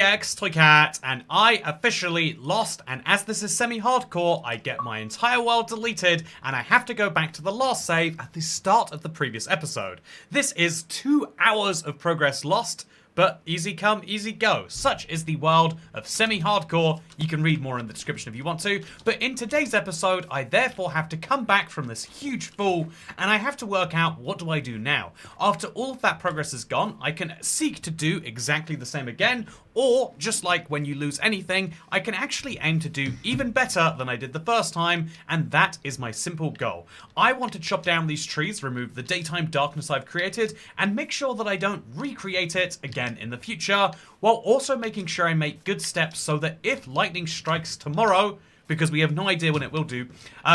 Toycat, and I officially lost, and as this is semi-hardcore, I get my entire world deleted, and I have to go back to the last save at the start of the previous episode. This is 2 hours of progress lost, but easy come, easy go. Such is the world of semi-hardcore. You can read more in the description if you want to, but in today's episode, I therefore have to come back from this huge fall, and I have to work out what do I do now. After all of that progress is gone, I can seek to do exactly the same again, or, just like when you lose anything, I can actually aim to do even better than I did the first time, and that is my simple goal. I want to chop down these trees, remove the daytime darkness I've created, and make sure that I don't recreate it again in the future, while also making sure I make good steps so that if lightning strikes tomorrow, because we have no idea when it will do.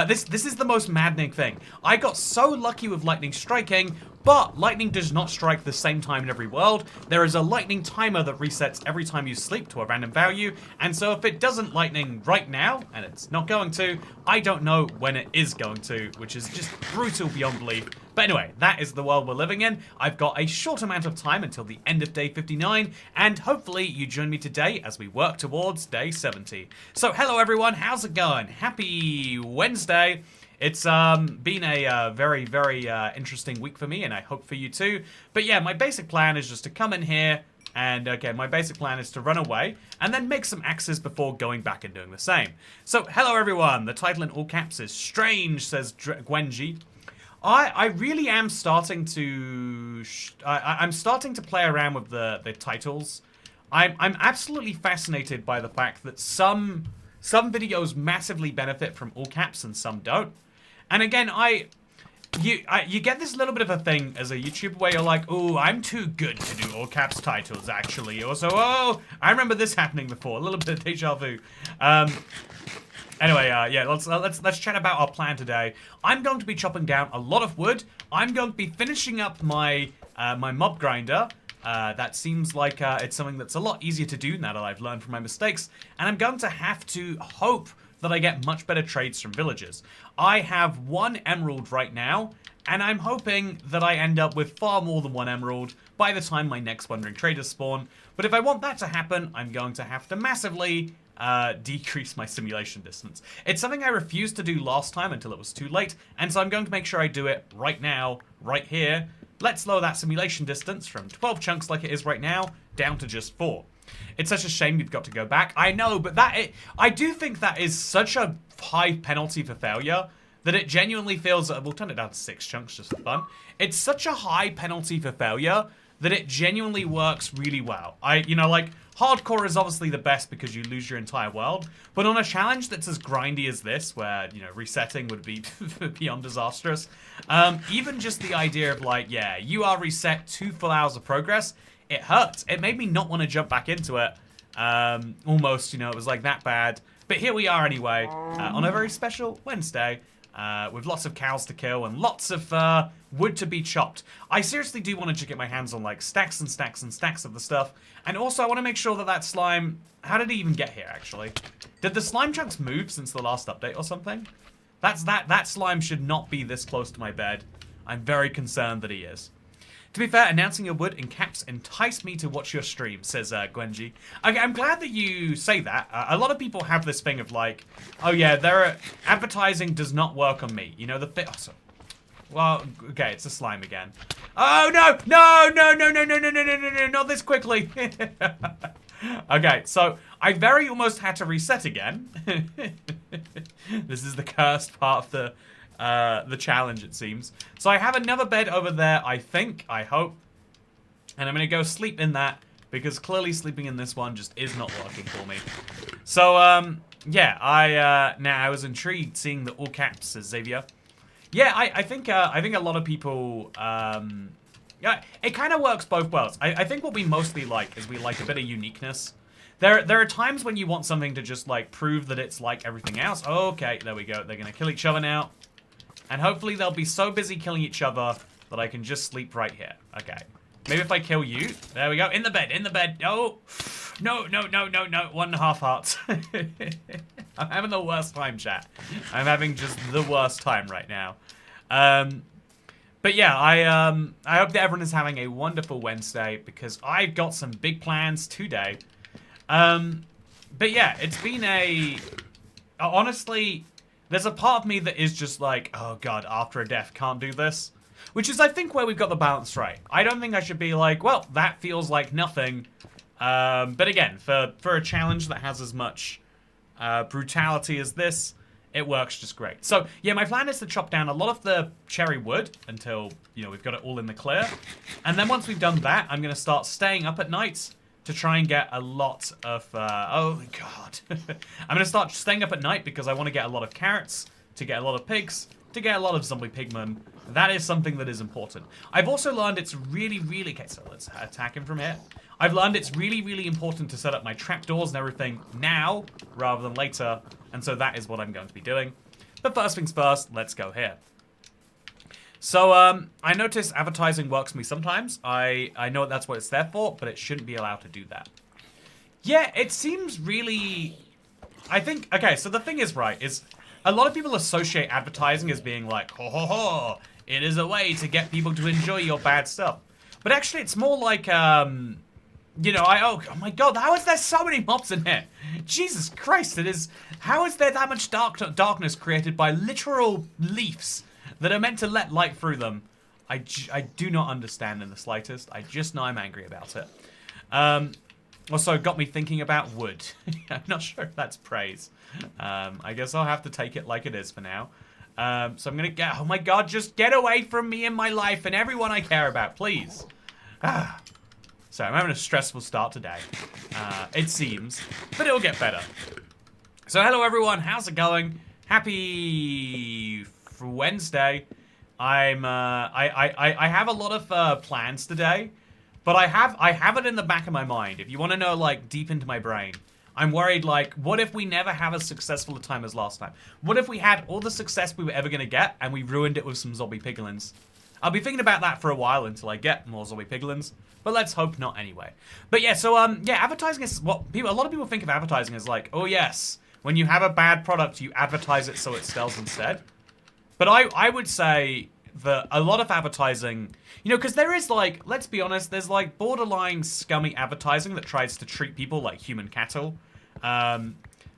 This is the most maddening thing. I got so lucky with lightning striking, but lightning does not strike the same time in every world. There is a lightning timer that resets every time you sleep to a random value, and so if it doesn't lightning right now, and it's not going to, I don't know when it is going to, which is just brutal beyond belief. But anyway, that is the world we're living in. I've got a short amount of time until the end of day 59, and hopefully you join me today as we work towards day 70. So hello everyone, how's it going? Happy Wednesday. It's been a very, very interesting week for me, and I hope for you too. But yeah, my basic plan is just to come in here, and okay, my basic plan is to run away, and then make some axes before going back and doing the same. So hello everyone, the title in all caps is Strange, says Gwenji. I really am starting to I'm starting to play around with the titles. I'm absolutely fascinated by the fact that some videos massively benefit from all caps and some don't. And again, you get this little bit of a thing as a YouTuber where you're like, oh, I'm too good to do all caps titles actually. Also, oh, I remember this happening before. A little bit of deja vu. Anyway, yeah, let's chat about our plan today. I'm going to be chopping down a lot of wood. I'm going to be finishing up my my mob grinder. That seems like it's something that's a lot easier to do now that I've learned from my mistakes. And I'm going to have to hope that I get much better trades from villagers. I have 1 emerald right now, and I'm hoping that I end up with far more than 1 emerald by the time my next wandering traders spawn. But if I want that to happen, I'm going to have to massively decrease my simulation distance. It's something I refused to do last time until it was too late, and so I'm going to make sure I do it right now, right here. Let's lower that simulation distance from 12 chunks like it is right now, down to just 4. It's such a shame you've got to go back. I know, but I do think that is such a high penalty for failure that it genuinely feels, we'll turn it down to 6 chunks just for fun. It's such a high penalty for failure that it genuinely works really well. You know, like, hardcore is obviously the best because you lose your entire world, but on a challenge that's as grindy as this, where, you know, resetting would be beyond disastrous, even just the idea of like, yeah, you are reset 2 full hours of progress, it hurts. It made me not want to jump back into it. Almost, you know, it was like that bad. But here we are anyway, on a very special Wednesday, with lots of cows to kill and lots of wood to be chopped. I seriously do want to just get my hands on like stacks and stacks and stacks of the stuff. And also I want to make sure that that slime, how did he even get here actually? Did the slime chunks move since the last update or something? That slime should not be this close to my bed. I'm very concerned that he is. To be fair, announcing your wood in caps enticed me to watch your stream, says Gwenji. Okay, I'm glad that you say that. A lot of people have this thing of like, oh yeah, advertising does not work on me. You know, well, okay, it's a slime again. Oh no, no, no, no, no, no, no, no, no, no, no, not this quickly. Okay, so I very almost had to reset again. This is the cursed part of the challenge, it seems. So I have another bed over there, I think, I hope. And I'm gonna go sleep in that, because clearly sleeping in this one just is not working for me. So, yeah, I was intrigued seeing the all caps, says Xavier. Yeah, I think a lot of people, yeah, it kind of works both worlds. I think what we mostly like is we like a bit of uniqueness. There are times when you want something to just, like, prove that it's like everything else. Okay, there we go. They're gonna kill each other now. And hopefully they'll be so busy killing each other that I can just sleep right here. Okay. Maybe if I kill you. There we go. In the bed. In the bed. Oh. No, no, no, no, no. 1.5 hearts. I'm having the worst time, chat. I'm having just the worst time right now. But yeah, I hope that everyone is having a wonderful Wednesday because I've got some big plans today. But yeah, it's been honestly, there's a part of me that is just like, oh god, after a death, can't do this. Which is, I think, where we've got the balance right. I don't think I should be like, well, that feels like nothing. But again, for a challenge that has as much brutality as this, it works just great. So, yeah, my plan is to chop down a lot of the cherry wood until, you know, we've got it all in the clear. And then once we've done that, I'm going to start staying up at night to try and get a lot of, oh god. I'm going to start staying up at night because I want to get a lot of carrots, to get a lot of pigs, to get a lot of zombie pigmen. That is something that is important. I've also learned it's really, really, okay, so let's attack him from here. I've learned it's really, really important to set up my trapdoors and everything now rather than later, and so that is what I'm going to be doing. But first things first, let's go here. So, I notice advertising works for me sometimes. I know that's what it's there for, but it shouldn't be allowed to do that. Yeah, it seems really... I think, okay, so the thing is, right, is a lot of people associate advertising as being like, ho ho ho, it is a way to get people to enjoy your bad stuff. But actually, it's more like, you know, oh my god, how is there so many mobs in here? Jesus Christ, how is there that much darkness created by literal leaves that are meant to let light through them? I do not understand in the slightest. I just know I'm angry about it. Also, got me thinking about wood. I'm not sure if that's praise. I guess I'll have to take it like it is for now. So I'm gonna get, oh my god, just get away from me and my life and everyone I care about, please. So I'm having a stressful start today, it seems, but it'll get better. So hello everyone, how's it going? Happy Wednesday. I have a lot of plans today, but I have it in the back of my mind. If you want to know, like, deep into my brain, I'm worried, like, what if we never have as successful a time as last time? What if we had all the success we were ever going to get and we ruined it with some zombie piglins? I'll be thinking about that for a while until I get more zombie piglins, but let's hope not anyway. But yeah, so yeah, advertising is what a lot of people think of advertising as like, oh yes, when you have a bad product, you advertise it so it sells instead. But I would say that a lot of advertising, you know, because there is, like, let's be honest, there's like borderline scummy advertising that tries to treat people like human cattle.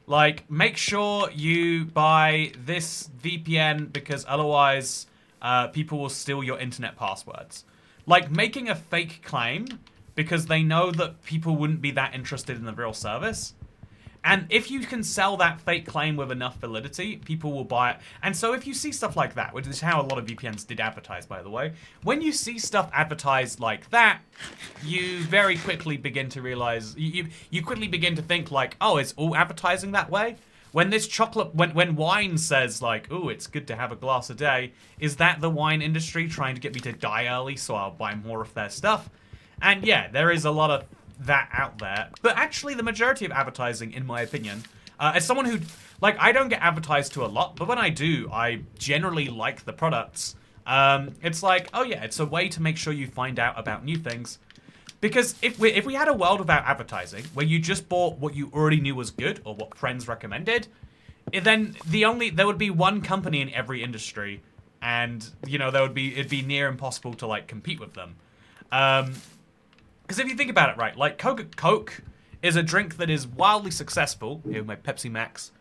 Like, make sure you buy this VPN because otherwise people will steal your internet passwords. Like, making a fake claim because they know that people wouldn't be that interested in the real service. And if you can sell that fake claim with enough validity, people will buy it. And so if you see stuff like that, which is how a lot of VPNs did advertise, by the way, when you see stuff advertised like that, you very quickly begin to realize, you quickly begin to think like, oh, is all advertising that way? When this chocolate, when wine says like, ooh, it's good to have a glass a day, is that the wine industry trying to get me to die early so I'll buy more of their stuff? And yeah, there is a lot of that out there. But actually, the majority of advertising, in my opinion, as someone who, like, I don't get advertised to a lot, but when I do, I generally like the products. It's like, oh yeah, it's a way to make sure you find out about new things. Because if we had a world without advertising, where you just bought what you already knew was good, or what friends recommended, then there would be one company in every industry, and, you know, it'd be near impossible to, like, compete with them. Because if you think about it, right, like Coke is a drink that is wildly successful. Here with my Pepsi Max.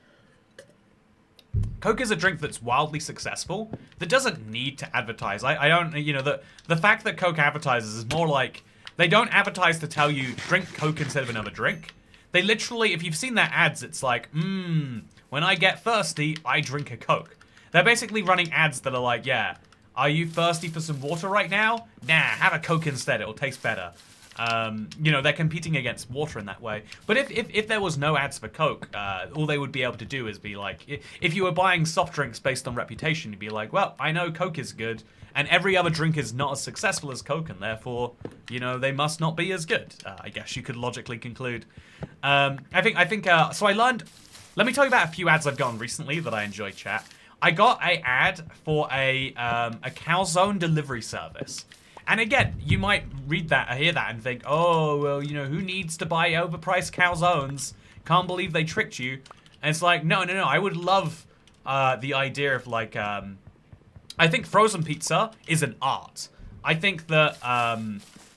Coke is a drink that's wildly successful that doesn't need to advertise. I don't, you know, the fact that Coke advertises is more like they don't advertise to tell you drink Coke instead of another drink. They literally, if you've seen their ads, it's like, when I get thirsty, I drink a Coke. They're basically running ads that are like, yeah, are you thirsty for some water right now? Nah, have a Coke instead, it'll taste better. You know, they're competing against water in that way. But if there was no ads for Coke, all they would be able to do is be like, if you were buying soft drinks based on reputation, you'd be like, well, I know Coke is good, and every other drink is not as successful as Coke, and therefore, you know, they must not be as good. I guess you could logically conclude. I think, so I learned, let me tell you about a few ads I've gotten recently that I enjoy, chat. I got an ad for a calzone delivery service. And again, you might read that or hear that and think, oh, well, you know, who needs to buy overpriced calzones? Can't believe they tricked you. And it's like, no. I would love the idea of, like, I think frozen pizza is an art. I think that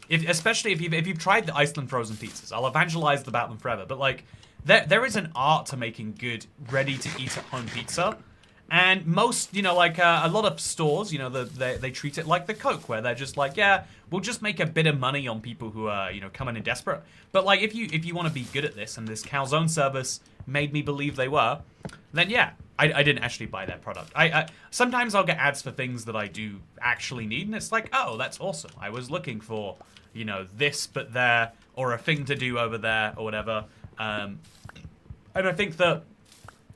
especially if you've tried the Iceland frozen pizzas, I'll evangelize about them forever. But like, there is an art to making good, ready to eat at home pizza. And most, like a lot of stores, they treat it like the Coke, where they're just like, yeah, we'll just make a bit of money on people who are, coming in desperate. But like, if you want to be good at this, and this calzone service made me believe they were, then yeah, I didn't actually buy their product. Sometimes I'll get ads for things that I do actually need, and it's like, oh, that's awesome. I was looking for, this but there, or a thing to do over there, or whatever. And I think that.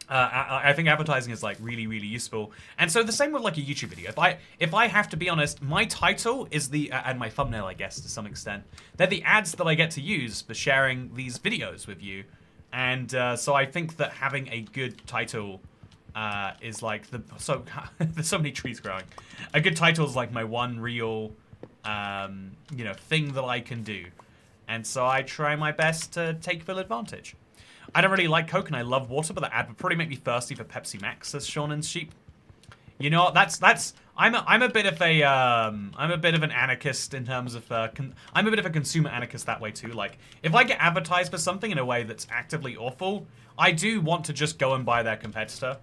I think advertising is like really, really useful, and so the same with like a YouTube video. If I have to be honest, my title is and my thumbnail, I guess to some extent, they're the ads that I get to use for sharing these videos with you, and so I think that having a good title is like there's so many trees growing. A good title is like my one real thing that I can do, and so I try my best to take full advantage. I don't really like Coke and I love water, but that ad would probably make me thirsty for Pepsi Max, says Sean and Sheep. I'm a bit of an anarchist in terms of I'm a bit of a consumer anarchist that way too. Like, if I get advertised for something in a way that's actively awful, I do want to just go and buy their competitor.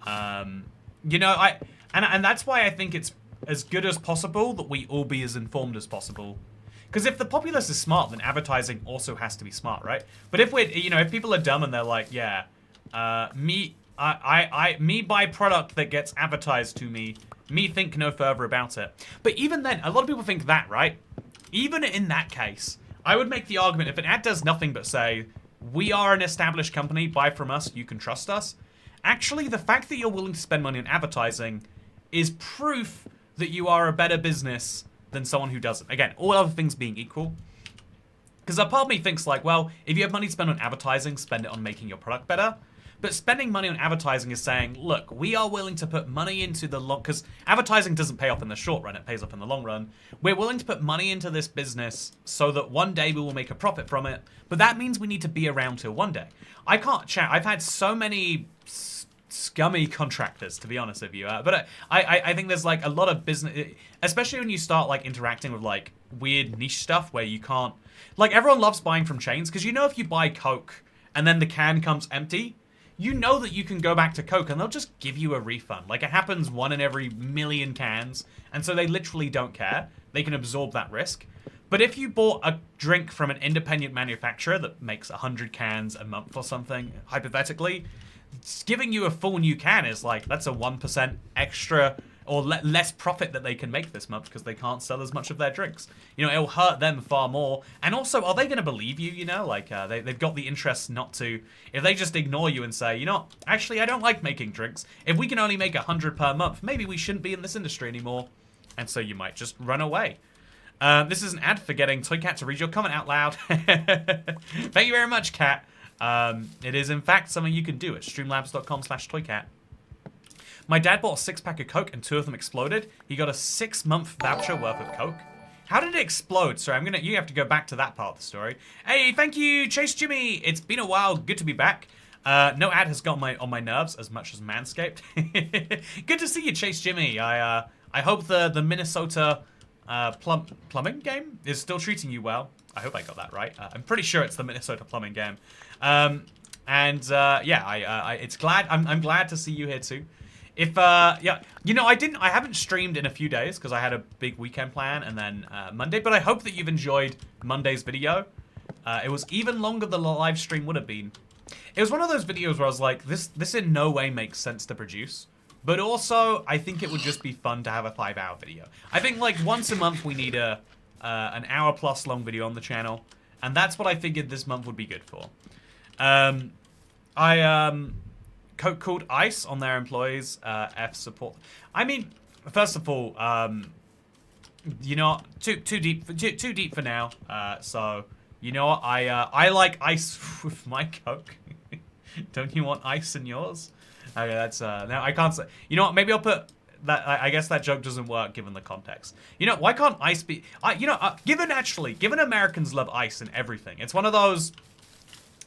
And that's why I think it's as good as possible that we all be as informed as possible. Because if the populace is smart, then advertising also has to be smart, right? But if if people are dumb and they're like, yeah, me buy product that gets advertised to me think no further about it. But even then, a lot of people think that, right? Even in that case, I would make the argument, if an ad does nothing but say, we are an established company, buy from us, you can trust us. Actually, the fact that you're willing to spend money on advertising is proof that you are a better business than someone who doesn't. Again, all other things being equal. Because a part of me thinks like, well, if you have money to spend on advertising, spend it on making your product better. But spending money on advertising is saying, look, we are willing to put money into the long... Because advertising doesn't pay off in the short run, it pays off in the long run. We're willing to put money into this business so that one day we will make a profit from it. But that means we need to be around till one day. I can't chat. I've had so many scummy contractors, to be honest with you. But I think there's like a lot of business, especially when you start like interacting with like weird niche stuff where you can't, like everyone loves buying from chains because if you buy Coke and then the can comes empty, you know that you can go back to Coke and they'll just give you a refund. Like it happens 1 in every million cans, and so they literally don't care. They can absorb that risk. But if you bought a drink from an independent manufacturer that makes 100 cans a month or something, hypothetically, giving you a full new can is like, that's a 1% extra or less profit that they can make this month because they can't sell as much of their drinks. It'll hurt them far more. And also, are they going to believe you, Like, they've got the interest not to... If they just ignore you and say, actually, I don't like making drinks. If we can only make 100 per month, maybe we shouldn't be in this industry anymore. And so you might just run away. This is an ad for getting Toy Cat to read your comment out loud. Thank you very much, Cat. It is, in fact, something you can do at streamlabs.com/toycat. My dad bought a 6-pack of Coke and 2 of them exploded. He got a 6-month voucher worth of Coke. How did it explode? Sorry, you have to go back to that part of the story. Hey, thank you, Chase Jimmy. It's been a while. Good to be back. No ad has got on my nerves as much as Manscaped. Good to see you, Chase Jimmy. I hope the Minnesota plumbing game is still treating you well. I hope I got that right. I'm pretty sure it's the Minnesota plumbing game. It's glad. I'm glad to see you here too. I haven't streamed in a few days because I had a big weekend plan and then Monday, but I hope that you've enjoyed Monday's video. It was even longer than the live stream would have been. It was one of those videos where I was like, this in no way makes sense to produce, but also I think it would just be fun to have a 5-hour video. I think like once a month we need an hour-plus long video on the channel, and that's what I figured this month would be good for. Coke called ICE on their employees. F support. I mean, first of all, too deep for now. So what? I like ice with my Coke. Don't you want ice in yours? Okay, that's now I can't say. You know what? Maybe I'll put that. I guess that joke doesn't work given the context. Why can't ice be? Given Americans love ice and everything, it's one of those.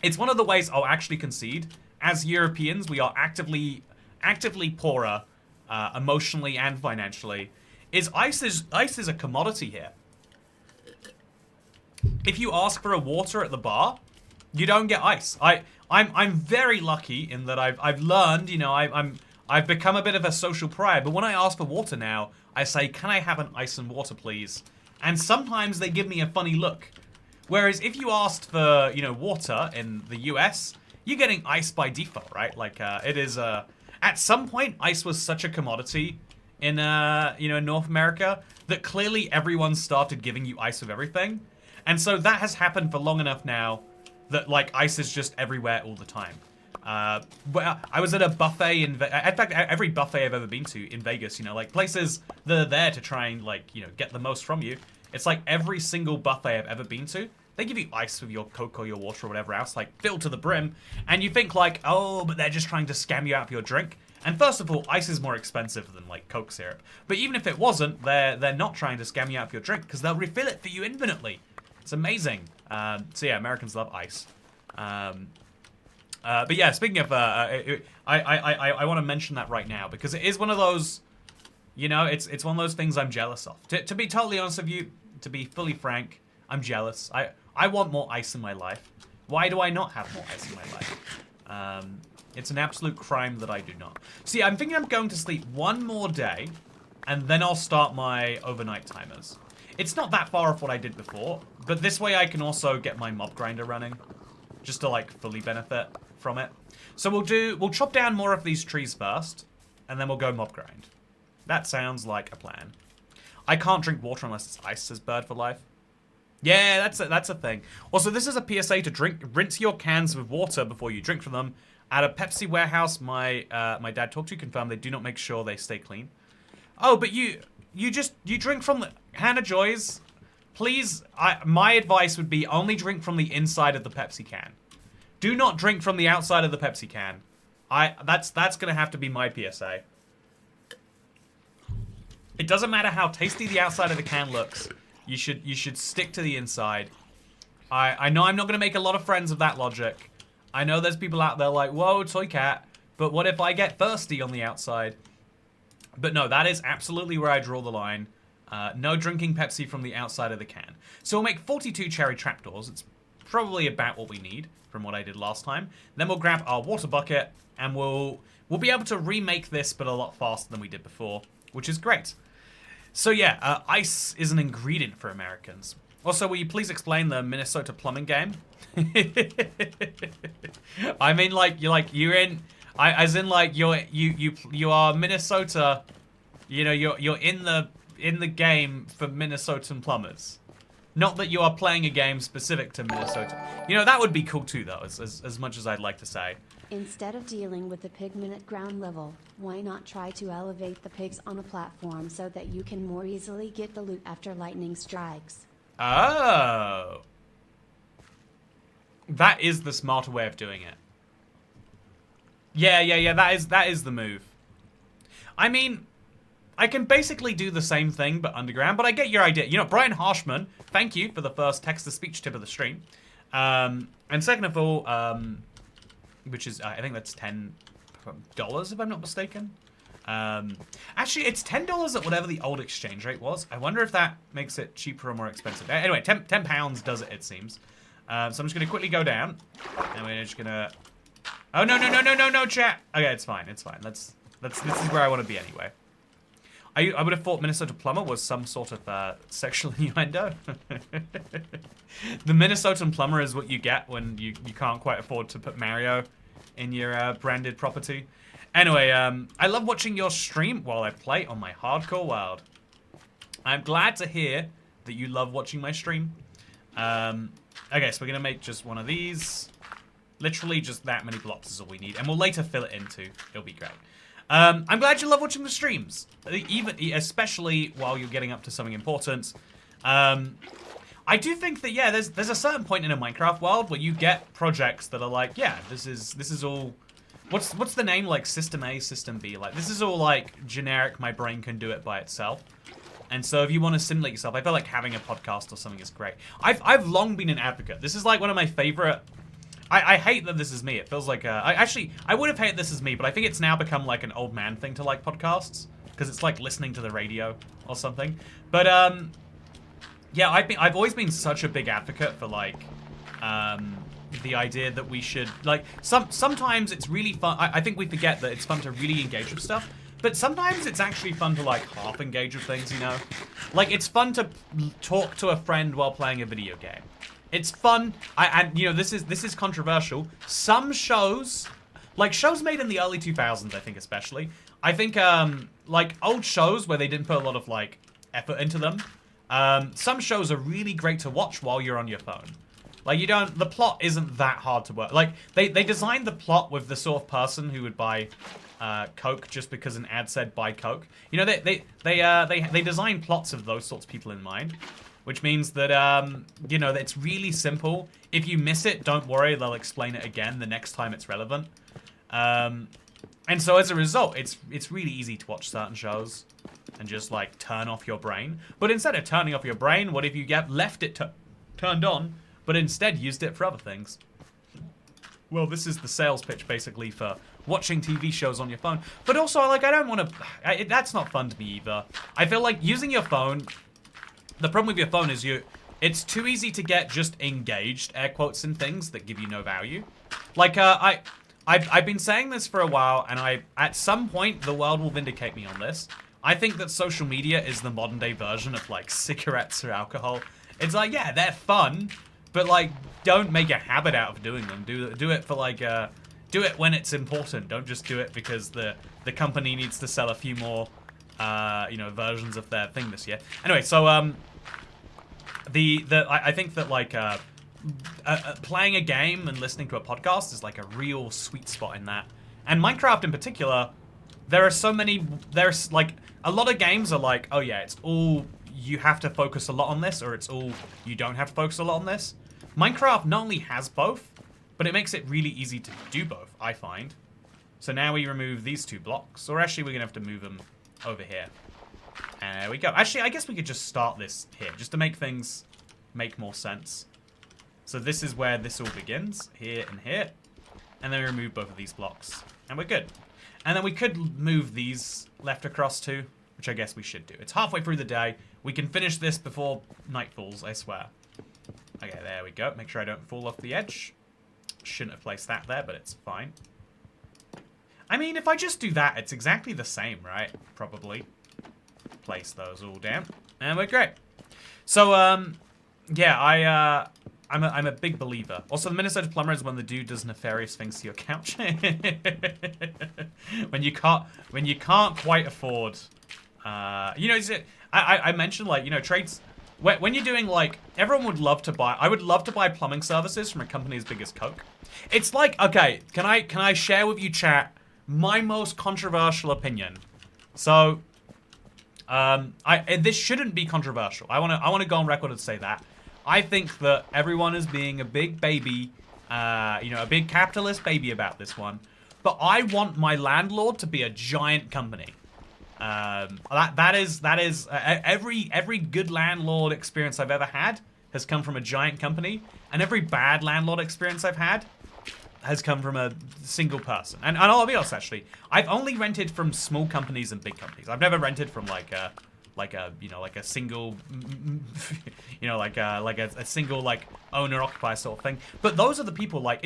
It's one of the ways I'll actually concede. As Europeans, we are actively poorer, emotionally and financially. Ice is a commodity here. if you ask for a water at the bar, you don't get ice. I'm very lucky in that I've learned, you know, I've become a bit of a social pariah. But when I ask for water now, I say, "Can I have an ice and water, please?" And sometimes they give me a funny look. Whereas if you asked for, you know, water in the US, you're getting ice by default, right? Like it is at some point, ice was such a commodity in you know, in North America that clearly everyone started giving you ice with everything. And so that has happened for long enough now that, like, ice is just everywhere all the time. Well, I was at a buffet in fact, every buffet I've ever been to in Vegas, you know, like, places that are there to try and, like, you know, get the most from you. It's like every single buffet I've ever been to, they give you ice with your Coke or your water or whatever else, like, filled to the brim. And you think, like, oh, but they're just trying to scam you out of your drink. And first of all, ice is more expensive than, like, Coke syrup. But even if it wasn't, they're not trying to scam you out of your drink because they'll refill it for you infinitely. It's amazing. So yeah, Americans love ice. But yeah, speaking of, I want to mention that right now because it is one of those, you know, it's one of those things I'm jealous of. To be totally honest with you, to be fully frank, I'm jealous. I want more ice in my life. Why do I not have more ice in my life? It's an absolute crime that I do not. See, I'm thinking I'm going to sleep one more day, and then I'll start my overnight timers. It's not that far off what I did before, but this way I can also get my mob grinder running, just to, like, fully benefit from it. So we'll chop down more of these trees first, and then we'll go mob grind. That sounds like a plan. I can't drink water unless it's ice, says Bird for Life. Yeah, that's a thing. Also, this is a PSA to rinse your cans with water before you drink from them. At a Pepsi warehouse, my dad talked to confirmed they do not make sure they stay clean. Oh, but you drink from the Hannah Joys. Please, my advice would be only drink from the inside of the Pepsi can. Do not drink from the outside of the Pepsi can. That's gonna have to be my PSA. It doesn't matter how tasty the outside of the can looks. You should stick to the inside. I know I'm not gonna make a lot of friends with that logic. I know there's people out there like, whoa, Toy Cat, but what if I get thirsty on the outside? But no, that is absolutely where I draw the line. No drinking Pepsi from the outside of the can. So we'll make 42 cherry trapdoors. It's probably about what we need from what I did last time. Then we'll grab our water bucket and we'll be able to remake this, but a lot faster than we did before, which is great. So yeah, ice is an ingredient for Americans. Also, will you please explain the Minnesota plumbing game? I mean, like you are Minnesota. You know, you're in the game for Minnesotan plumbers. Not that you are playing a game specific to Minnesota. You know, that would be cool too, though, as much as I'd like to say. Instead of dealing with the pigmen at ground level, why not try to elevate the pigs on a platform so that you can more easily get the loot after lightning strikes? Oh. That is the smarter way of doing it. Yeah, that is the move. I mean, I can basically do the same thing, but underground, but I get your idea. You know, Brian Harshman, thank you for the first text-to-speech tip of the stream. And second of all, which is, I think that's $10, if I'm not mistaken. Actually, it's $10 at whatever the old exchange rate was. I wonder if that makes it cheaper or more expensive. Anyway, 10 pounds does it, it seems. So I'm just going to quickly go down. And we're just going to... Oh, no, chat. Okay, it's fine. This is where I want to be anyway. I would have thought Minnesota plumber was some sort of sexual innuendo. The Minnesotan plumber is what you get when you can't quite afford to put Mario in your branded property. Anyway, I love watching your stream while I play on my hardcore world. I'm glad to hear that you love watching my stream. Okay, so we're gonna make just one of these. Literally just that many blocks is all we need, and we'll later fill it in too. It'll be great. I'm glad you love watching the streams, especially while you're getting up to something important. I do think that, yeah, there's a certain point in a Minecraft world where you get projects that are like, yeah, this is all, what's the name, like System A, System B, like this is all like generic, my brain can do it by itself. And so if you want to simulate yourself, I feel like having a podcast or something is great. I've long been an advocate. This is like one of my favorite. I hate that this is me. It feels like I would have hated this as me, but I think it's now become like an old man thing to like podcasts because it's like listening to the radio or something. But Yeah, I've always been such a big advocate for like the idea that we should like sometimes it's really fun. I think we forget that it's fun to really engage with stuff, but sometimes it's actually fun to like half engage with things, you know? Like it's fun to talk to a friend while playing a video game. It's fun. And you know, this is controversial. Some shows, like shows made in the early 2000s, I think especially. I think like old shows where they didn't put a lot of like effort into them. Some shows are really great to watch while you're on your phone. Like the plot isn't that hard to work. Like they designed the plot with the sort of person who would buy Coke just because an ad said buy Coke. You know, they design plots of those sorts of people in mind, which means that you know, it's really simple. If you miss it, don't worry, they'll explain it again the next time it's relevant. And so as a result, it's really easy to watch certain shows and just like turn off your brain. But instead of turning off your brain, what if you left it turned on, but instead used it for other things? Well, this is the sales pitch basically for watching TV shows on your phone. But also, like, I don't want to... That's not fun to me either. I feel like using your phone... The problem with your phone is it's too easy to get just engaged, air quotes, in things that give you no value. Like, I've been saying this for a while, and at some point, the world will vindicate me on this. I think that social media is the modern day version of, like, cigarettes or alcohol. It's like, yeah, they're fun, but, like, don't make a habit out of doing them. Do it for, like, do it when it's important. Don't just do it because the company needs to sell a few more, you know, versions of their thing this year. Anyway, so, I think that, like, playing a game and listening to a podcast is, like, a real sweet spot in that. And Minecraft in particular, there are so many, there's, like, a lot of games are like, oh yeah, it's all, you have to focus a lot on this, or it's all, you don't have to focus a lot on this. Minecraft not only has both, but it makes it really easy to do both, I find. So now we remove these two blocks, or actually we're gonna have to move them over here. And there we go. Actually, I guess we could just start this here, just to make things make more sense. So this is where this all begins, here and here. And then we remove both of these blocks, and we're good. And then we could move these left across too, which I guess we should do. It's halfway through the day. We can finish this before night falls, I swear. Okay, there we go. Make sure I don't fall off the edge. Shouldn't have placed that there, but it's fine. I mean, if I just do that, it's exactly the same, right? Probably. Place those all down. And we're great. So, yeah, I'm a big believer. Also, the Minnesota plumber is when the dude does nefarious things to your couch. when you can't quite afford, you know, I mentioned, like, you know, trades. When you're doing, like, everyone would love to buy. I would love to buy plumbing services from a company as big as Coke. It's like, okay, can I share with you, chat, my most controversial opinion? So, this shouldn't be controversial. I wanna go on record and say that. I think that everyone is being a big baby, you know, a big capitalist baby about this one. But I want my landlord to be a giant company. That is every good landlord experience I've ever had has come from a giant company, and every bad landlord experience I've had has come from a single person. And I'll be honest, actually, I've only rented from small companies and big companies. I've never rented from like a you know, like a single, you know, like a single like owner occupier sort of thing. But those are the people, like,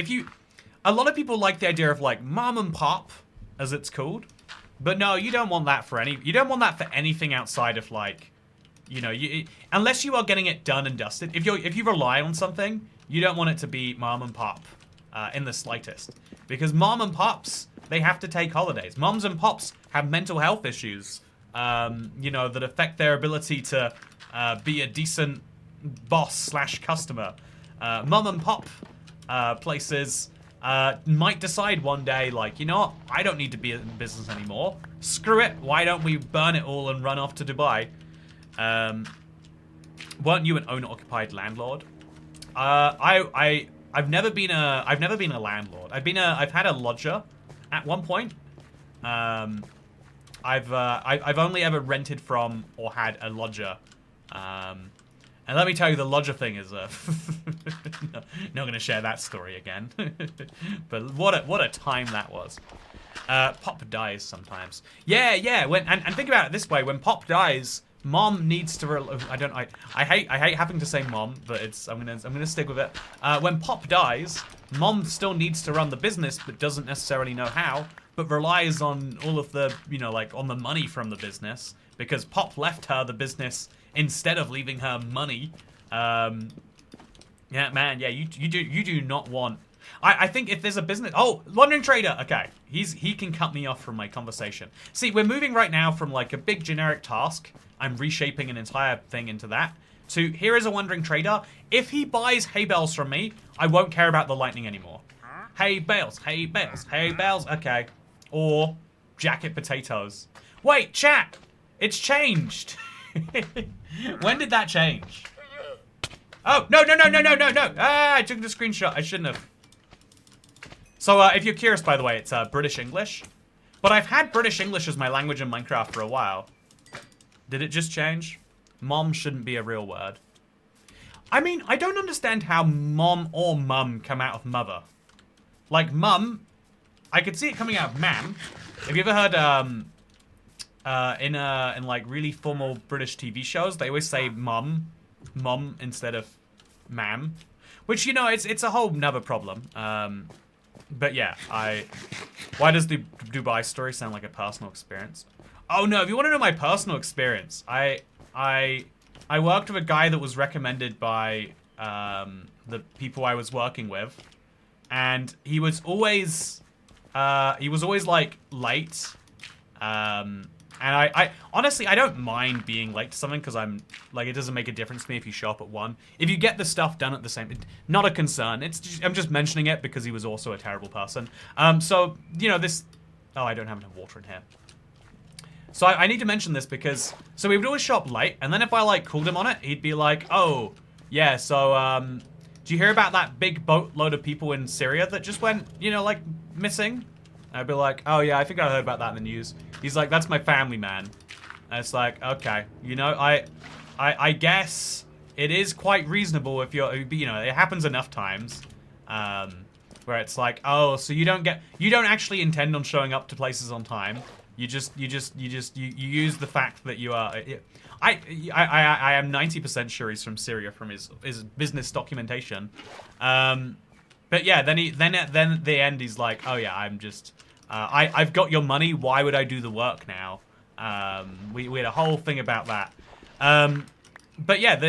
a lot of people like the idea of like mom and pop, as it's called. But no, you don't want that for anything outside of, like, you know, unless you are getting it done and dusted. If you rely on something, you don't want it to be mom and pop in the slightest, because mom and pops, they have to take holidays. Moms and pops have mental health issues, you know, that affect their ability to be a decent boss / customer. Mom and pop places might decide one day, like, you know what, I don't need to be in business anymore. Screw it. Why don't we burn it all and run off to Dubai? Weren't you an owner-occupied landlord? I've never been a landlord. I've had a lodger at one point. I've only ever rented from or had a lodger. And let me tell you, the lodger thing is not going to share that story again. But what a time that was. Pop dies sometimes. Yeah. And think about it this way: when Pop dies, Mom needs to. I hate having to say mom, but I'm gonna stick with it. When Pop dies, Mom still needs to run the business, but doesn't necessarily know how. But relies on all of the, like on the money from the business because Pop left her the business instead of leaving her money. Yeah, man. Yeah, you do not want. I think if there's a business. Oh, Wandering Trader. Okay, he can cut me off from my conversation. See, we're moving right now from like a big generic task. I'm reshaping an entire thing into that. To here is a Wandering Trader. If he buys hay bales from me, I won't care about the lightning anymore. Hay bales, hay bales, hay bales. Okay. Or jacket potatoes. Wait, chat! It's changed! When did that change? Oh, no! Ah, I took the screenshot. I shouldn't have. So, if you're curious, by the way, it's British English. But I've had British English as my language in Minecraft for a while. Did it just change? Mom shouldn't be a real word. I mean, I don't understand how mom or mum come out of mother. Like, mum... I could see it coming out of mam. Have you ever heard in like really formal British TV shows, they always say mum instead of mam, which it's a whole nother problem. But yeah, why does the Dubai story sound like a personal experience? Oh no, if you want to know my personal experience, I worked with a guy that was recommended by the people I was working with, and he was always like late, and I honestly I don't mind being late to something because I'm like it doesn't make a difference to me if you show up at 1. If you get the stuff done at the same, not a concern. I'm just mentioning it because he was also a terrible person. So this. Oh, I don't have enough water in here. So I need to mention this because he would always show up late, and then if I like called him on it, he'd be like, oh yeah, so do you hear about that big boatload of people in Syria that just went, like, missing? And I'd be like, oh yeah, I think I heard about that in the news. He's like, that's my family, man. And it's like, okay, I guess it is quite reasonable if you're, it happens enough times, where it's like, oh, so you don't actually intend on showing up to places on time. You use the fact that you are. I am 90% sure he's from Syria from his business documentation, but yeah, then at the end he's like, oh yeah, I'm just I've got your money. Why would I do the work now? We had a whole thing about that, but yeah,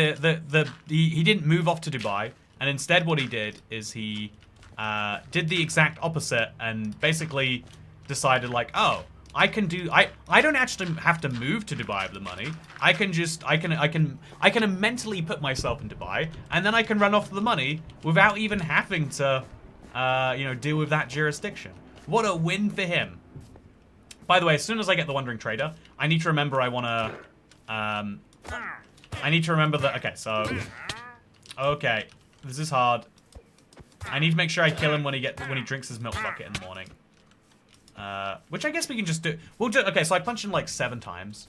he didn't move off to Dubai, and instead what he did is he did the exact opposite and basically decided like, oh. I don't actually have to move to Dubai with the money. I can mentally put myself in Dubai, and then I can run off the money without even having to, deal with that jurisdiction. What a win for him. By the way, as soon as I get the Wandering Trader, I need to remember I need to remember that, okay, this is hard. I need to make sure I kill him when he drinks his milk bucket in the morning. Which I guess we can just do. We'll do. Okay, so I punched him like 7 times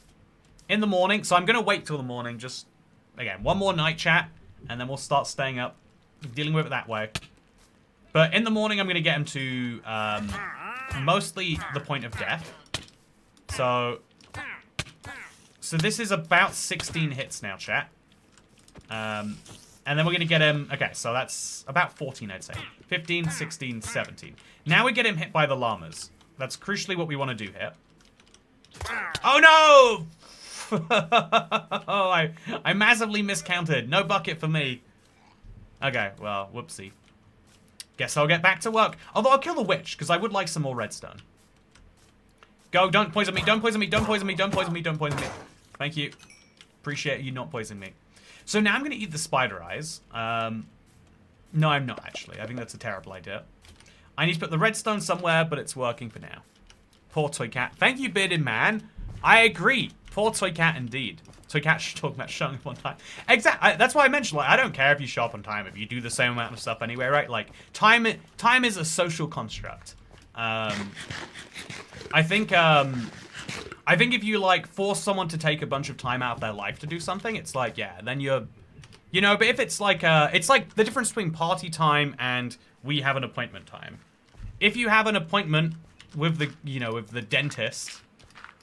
in the morning. So I'm gonna wait till the morning. Just again, one more night chat, and then we'll start staying up, dealing with it that way. But in the morning, I'm gonna get him to mostly the point of death. So this is about 16 hits now, chat. And then we're gonna get him. Okay, so that's about 14, I'd say. 15, 16, 17. Now we get him hit by the llamas. That's crucially what we want to do here. Oh no! Oh, I massively miscounted. No bucket for me. Okay, well, whoopsie. Guess I'll get back to work. Although I'll kill the witch, because I would like some more redstone. Go, don't poison me, don't poison me, don't poison me, don't poison me, don't poison me. Thank you. Appreciate you not poisoning me. So now I'm going to eat the spider eyes. No, I'm not, actually. I think that's a terrible idea. I need to put the redstone somewhere, but it's working for now. Poor Toy Cat. Thank you, Bearded Man. I agree. Poor Toy Cat, indeed. Toy Cat talking about showing up on time. Exactly. That's why I mentioned, like, I don't care if you show up on time, if you do the same amount of stuff anyway, right? Like, time is a social construct. I think if you, like, force someone to take a bunch of time out of their life to do something, it's like, yeah, then you're... but if it's like the difference between party time and we have an appointment time. If you have an appointment with the dentist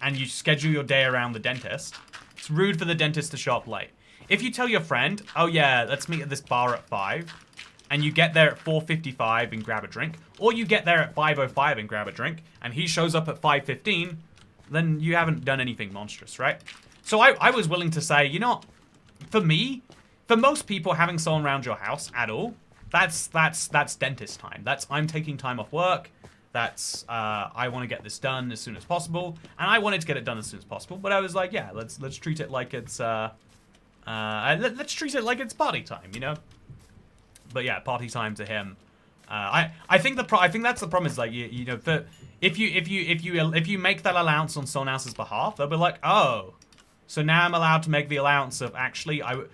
and you schedule your day around the dentist, It's rude for the dentist to show up late. If you tell your friend, oh yeah, let's meet at this bar at 5, and you get there at 4:55 and grab a drink, or you get there at 5:05 and grab a drink, and he shows up at 5:15, then you haven't done anything monstrous, right? So I was willing to say, you know, for me, for most people, having someone around your house at all, that's dentist time. I'm taking time off work. That's I want to get this done as soon as possible, and I wanted to get it done as soon as possible. But I was like, yeah, let's treat it like it's let's treat it like it's party time, you know. But yeah, party time to him. I think that's the problem is like you know, if you make that allowance on someone else's behalf, they'll be like, oh, so now I'm allowed to make the allowance of actually I've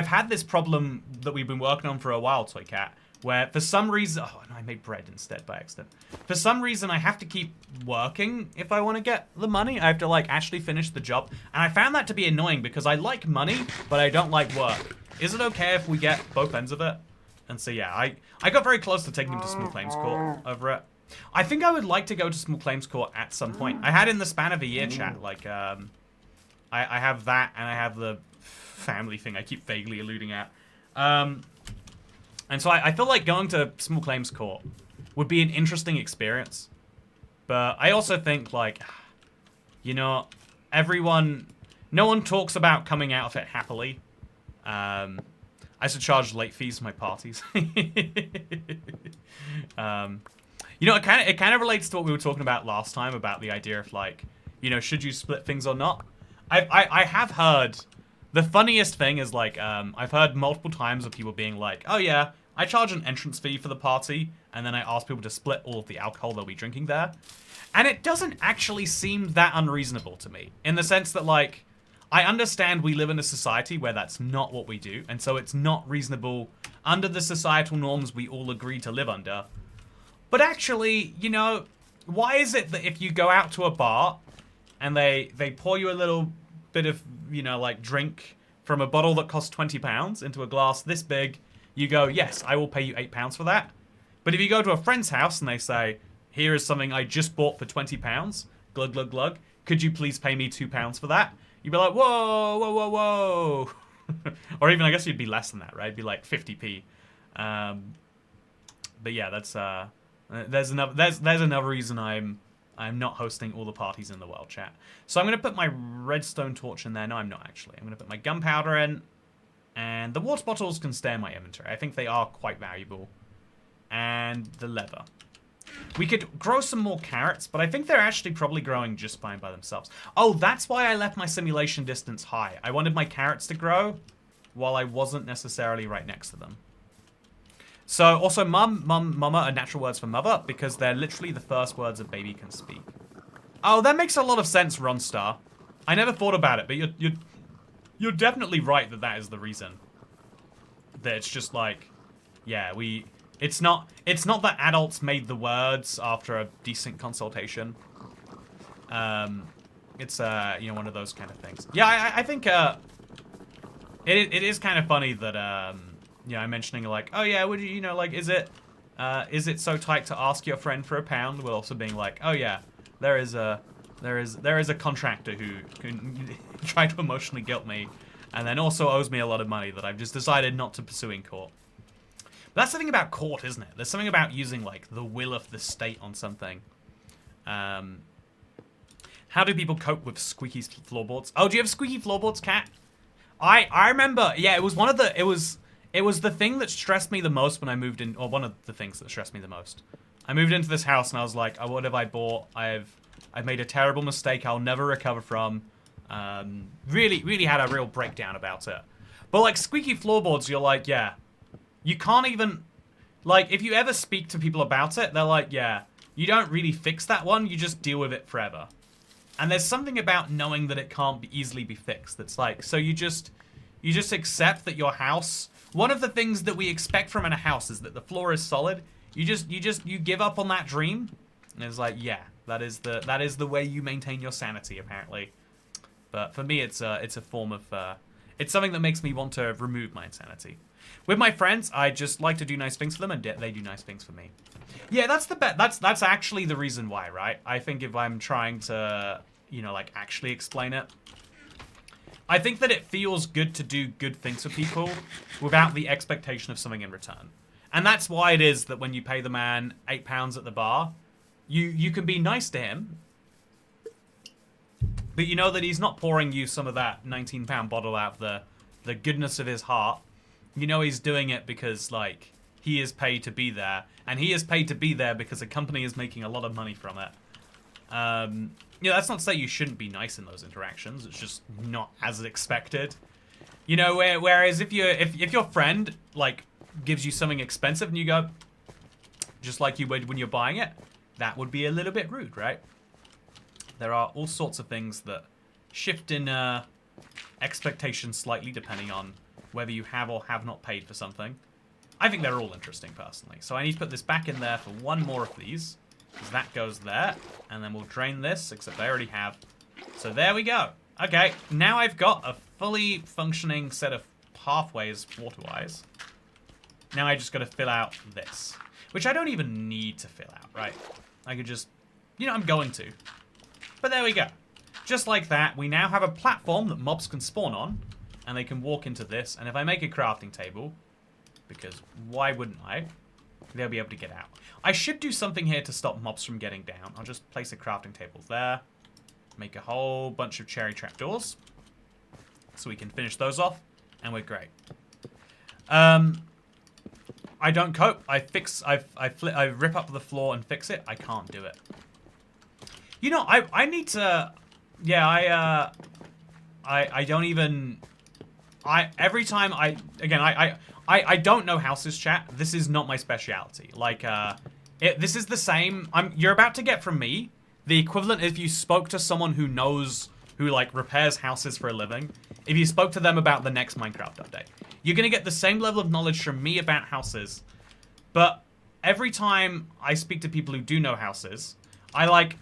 had this problem that we've been working on for a while, Toy Cat, where for some reason, oh no, I made bread instead by accident. For some reason, I have to keep working if I want to get the money. I have to like actually finish the job, and I found that to be annoying because I like money, but I don't like work. Is it okay if we get both ends of it? And so yeah, I got very close to taking him to small claims court over it. I think I would like to go to small claims court at some point. I had in the span of a year, chat, like I have that, and I have the family thing I keep vaguely alluding at. And so I feel like going to small claims court would be an interesting experience. But I also think, like, you know, no one talks about coming out of it happily. I used to charge late fees for my parties. You know, it kind of relates to what we were talking about last time about the idea of, like, you know, should you split things or not? I have heard... The funniest thing is, like, I've heard multiple times of people being like, oh yeah, I charge an entrance fee for the party, and then I ask people to split all of the alcohol they'll be drinking there. And it doesn't actually seem that unreasonable to me, in the sense that, like, I understand we live in a society where that's not what we do, and so it's not reasonable under the societal norms we all agree to live under. But actually, you know, why is it that if you go out to a bar, and they pour you a little bit of, you know, like, drink from a bottle that costs £20 into a glass this big, you go, yes, I will pay you £8 for that. But if you go to a friend's house and they say, here is something I just bought for £20, glug, glug, glug, could you please pay me £2 for that? You'd be like, whoa, whoa, whoa, whoa. Or even, I guess you'd be less than that, right? It'd be like 50p. But yeah, that's, there's another reason I'm not hosting all the parties in the world, chat. So I'm going to put my redstone torch in there. No, I'm not, actually. I'm going to put my gunpowder in. And the water bottles can stay in my inventory. I think they are quite valuable. And the leather. We could grow some more carrots, but I think they're actually probably growing just fine by themselves. Oh, that's why I left my simulation distance high. I wanted my carrots to grow while I wasn't necessarily right next to them. So, also, mama are natural words for mother, because they're literally the first words a baby can speak. Oh, that makes a lot of sense, Ronstar. I never thought about it, but you're definitely right that is the reason. That it's just like, yeah, it's not that adults made the words after a decent consultation. It's you know, one of those kind of things. Yeah, I think it is kind of funny that you know, I'm mentioning like, oh yeah, would you know, like, is it so tight to ask your friend for £1? While also being like, oh yeah, there is a contractor who can try to emotionally guilt me, and then also owes me a lot of money that I've just decided not to pursue in court. But that's the thing about court, isn't it? There's something about using like the will of the state on something. How do people cope with squeaky floorboards? Oh, do you have squeaky floorboards, Kat? I remember, yeah, it was one of the, it was the thing that stressed me the most when I moved in, or one of the things that stressed me the most. I moved into this house and I was like, oh, what have I bought? I've made a terrible mistake I'll never recover from. Really had a real breakdown about it. But like squeaky floorboards, you're like, yeah, you can't even, like, if you ever speak to people about it, they're like, yeah, you don't really fix that one, you just deal with it forever. And there's something about knowing that it can't easily be fixed. That's like, so you just accept that your house, one of the things that we expect from a house is that the floor is solid. You give up on that dream. And it's like, yeah, that is the way you maintain your sanity, apparently. But for me, it's a form of, it's something that makes me want to remove my insanity. With my friends, I just like to do nice things for them, and they do nice things for me. Yeah, that's actually the reason why, right? I think if I'm trying to, you know, like, actually explain it, I think that it feels good to do good things for people without the expectation of something in return. And that's why it is that when you pay the man £8 at the bar, you can be nice to him, but you know that he's not pouring you some of that £19 bottle out of the goodness of his heart. You know he's doing it because, like, he is paid to be there. And he is paid to be there because a company is making a lot of money from it. You know, that's not to say you shouldn't be nice in those interactions. It's just not as expected. You know, whereas if your friend, like, gives you something expensive and you go, just like you would when you're buying it, that would be a little bit rude, right? There are all sorts of things that shift in expectations slightly depending on whether you have or have not paid for something. I think they're all interesting, personally. So I need to put this back in there for one more of these, because that goes there, and then we'll drain this, except I already have. So there we go. Okay, now I've got a fully functioning set of pathways water-wise. Now I just got to fill out this, which I don't even need to fill out, right? I could just, you know, I'm going to. But there we go. Just like that, we now have a platform that mobs can spawn on, and they can walk into this. And if I make a crafting table, because why wouldn't I? They'll be able to get out. I should do something here to stop mobs from getting down. I'll just place a crafting table there. Make a whole bunch of cherry trapdoors. So we can finish those off, and we're great. I don't cope. I rip up the floor and fix it. I can't do it. You know, I need to... Yeah, I don't even... Every time I don't know houses, chat. This is not my speciality. Like, this is the same. You're about to get from me the equivalent if you spoke to someone who knows, who, like, repairs houses for a living. If you spoke to them about the next Minecraft update. You're going to get the same level of knowledge from me about houses. But every time I speak to people who do know houses, I'm like,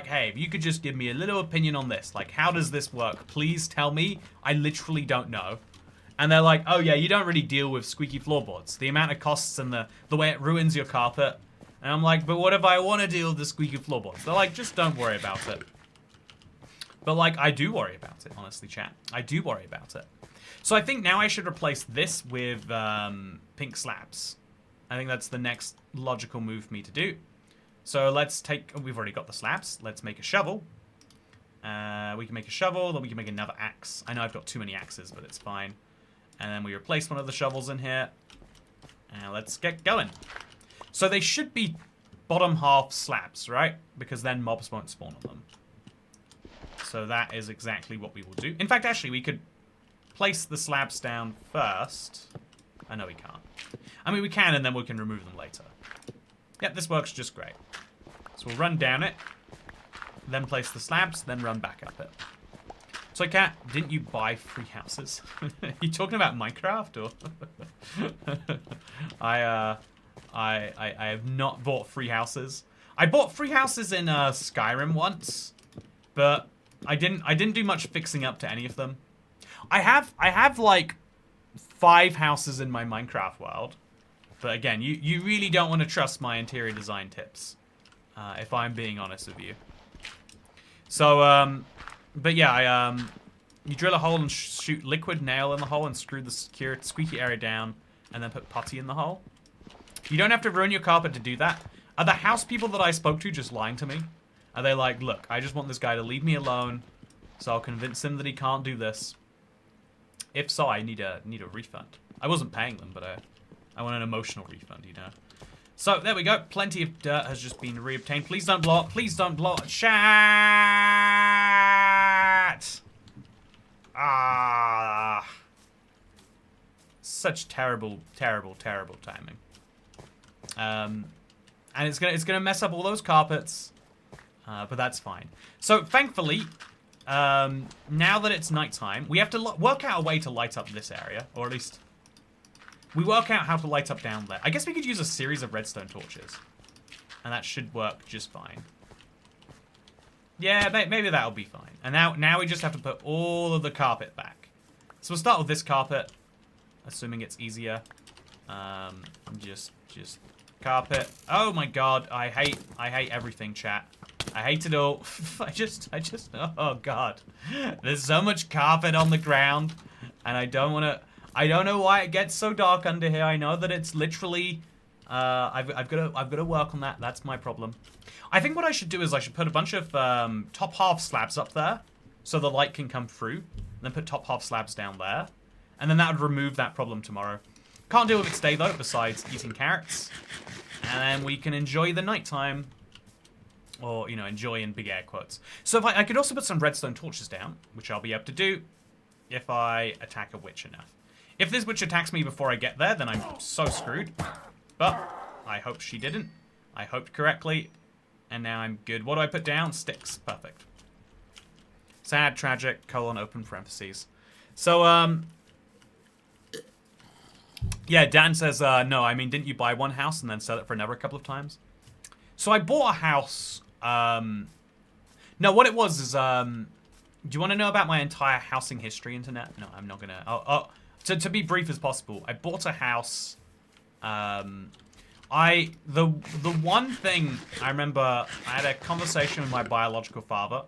hey, if you could just give me a little opinion on this. Like, how does this work? Please tell me. I literally don't know. And they're like, oh yeah, you don't really deal with squeaky floorboards. The amount of costs and the way it ruins your carpet. And I'm like, but what if I want to deal with the squeaky floorboards? They're like, just don't worry about it. But, like, I do worry about it, honestly, chat. I do worry about it. So I think now I should replace this with pink slabs. I think that's the next logical move for me to do. So let's take... Oh, we've already got the slabs. Let's make a shovel. We can make a shovel, then we can make another axe. I know I've got too many axes, but it's fine. And then we replace one of the shovels in here. And let's get going. So they should be bottom half slabs, right? Because then mobs won't spawn on them. So that is exactly what we will do. In fact, actually, we could place the slabs down first. I know we can't. I mean, we can, and then we can remove them later. Yep, this works just great. So we'll run down it, then place the slabs, then run back up it. So, Cat, didn't you buy 3 houses? Are you talking about Minecraft, or? I have not bought 3 houses. I bought 3 houses in Skyrim once, but I didn't do much fixing up to any of them. I have like 5 houses in my Minecraft world. But again, you really don't want to trust my interior design tips, if I'm being honest with you. So, but yeah, you drill a hole and shoot liquid nail in the hole and screw the squeaky area down, and then put putty in the hole. You don't have to ruin your carpet to do that. Are the house people that I spoke to just lying to me? Are they like, look, I just want this guy to leave me alone, so I'll convince him that he can't do this. If so, I need a refund. I wasn't paying them, but I want an emotional refund, you know. So, there we go. Plenty of dirt has just been reobtained. Please don't blow up. Please don't blow up. Chat! Ah. Such terrible, terrible, terrible timing. And it's gonna mess up all those carpets. But that's fine. So, thankfully, now that it's nighttime, we have to work out a way to light up this area. Or at least... we work out how to light up down there. I guess we could use a series of redstone torches. And that should work just fine. Yeah, maybe that'll be fine. And now we just have to put all of the carpet back. So we'll start with this carpet. Assuming it's easier. Just carpet. Oh my god, I hate everything, chat. I hate it all. I just, oh God. There's so much carpet on the ground. And I don't want to, I don't know why it gets so dark under here. I know that it's literally, I've got to work on that. That's my problem. I think what I should do is I should put a bunch of top half slabs up there so the light can come through. And then put top half slabs down there. And then that would remove that problem tomorrow. Can't deal with it today though, besides eating carrots. And then we can enjoy the nighttime. Or, you know, enjoy in big air quotes. So if I could also put some redstone torches down, which I'll be able to do if I attack a witch enough. If this witch attacks me before I get there, then I'm so screwed. But I hope she didn't. I hoped correctly. And now I'm good. What do I put down? Sticks. Perfect. Sad, tragic, colon, open parentheses. So, yeah, Dan says, no, I mean, didn't you buy one house and then sell it for another a couple of times? So I bought a house. No, what it was is, do you want to know about my entire housing history, internet? No, I'm not going to. To be brief as possible, I bought a house. The one thing I remember, I had a conversation with my biological father,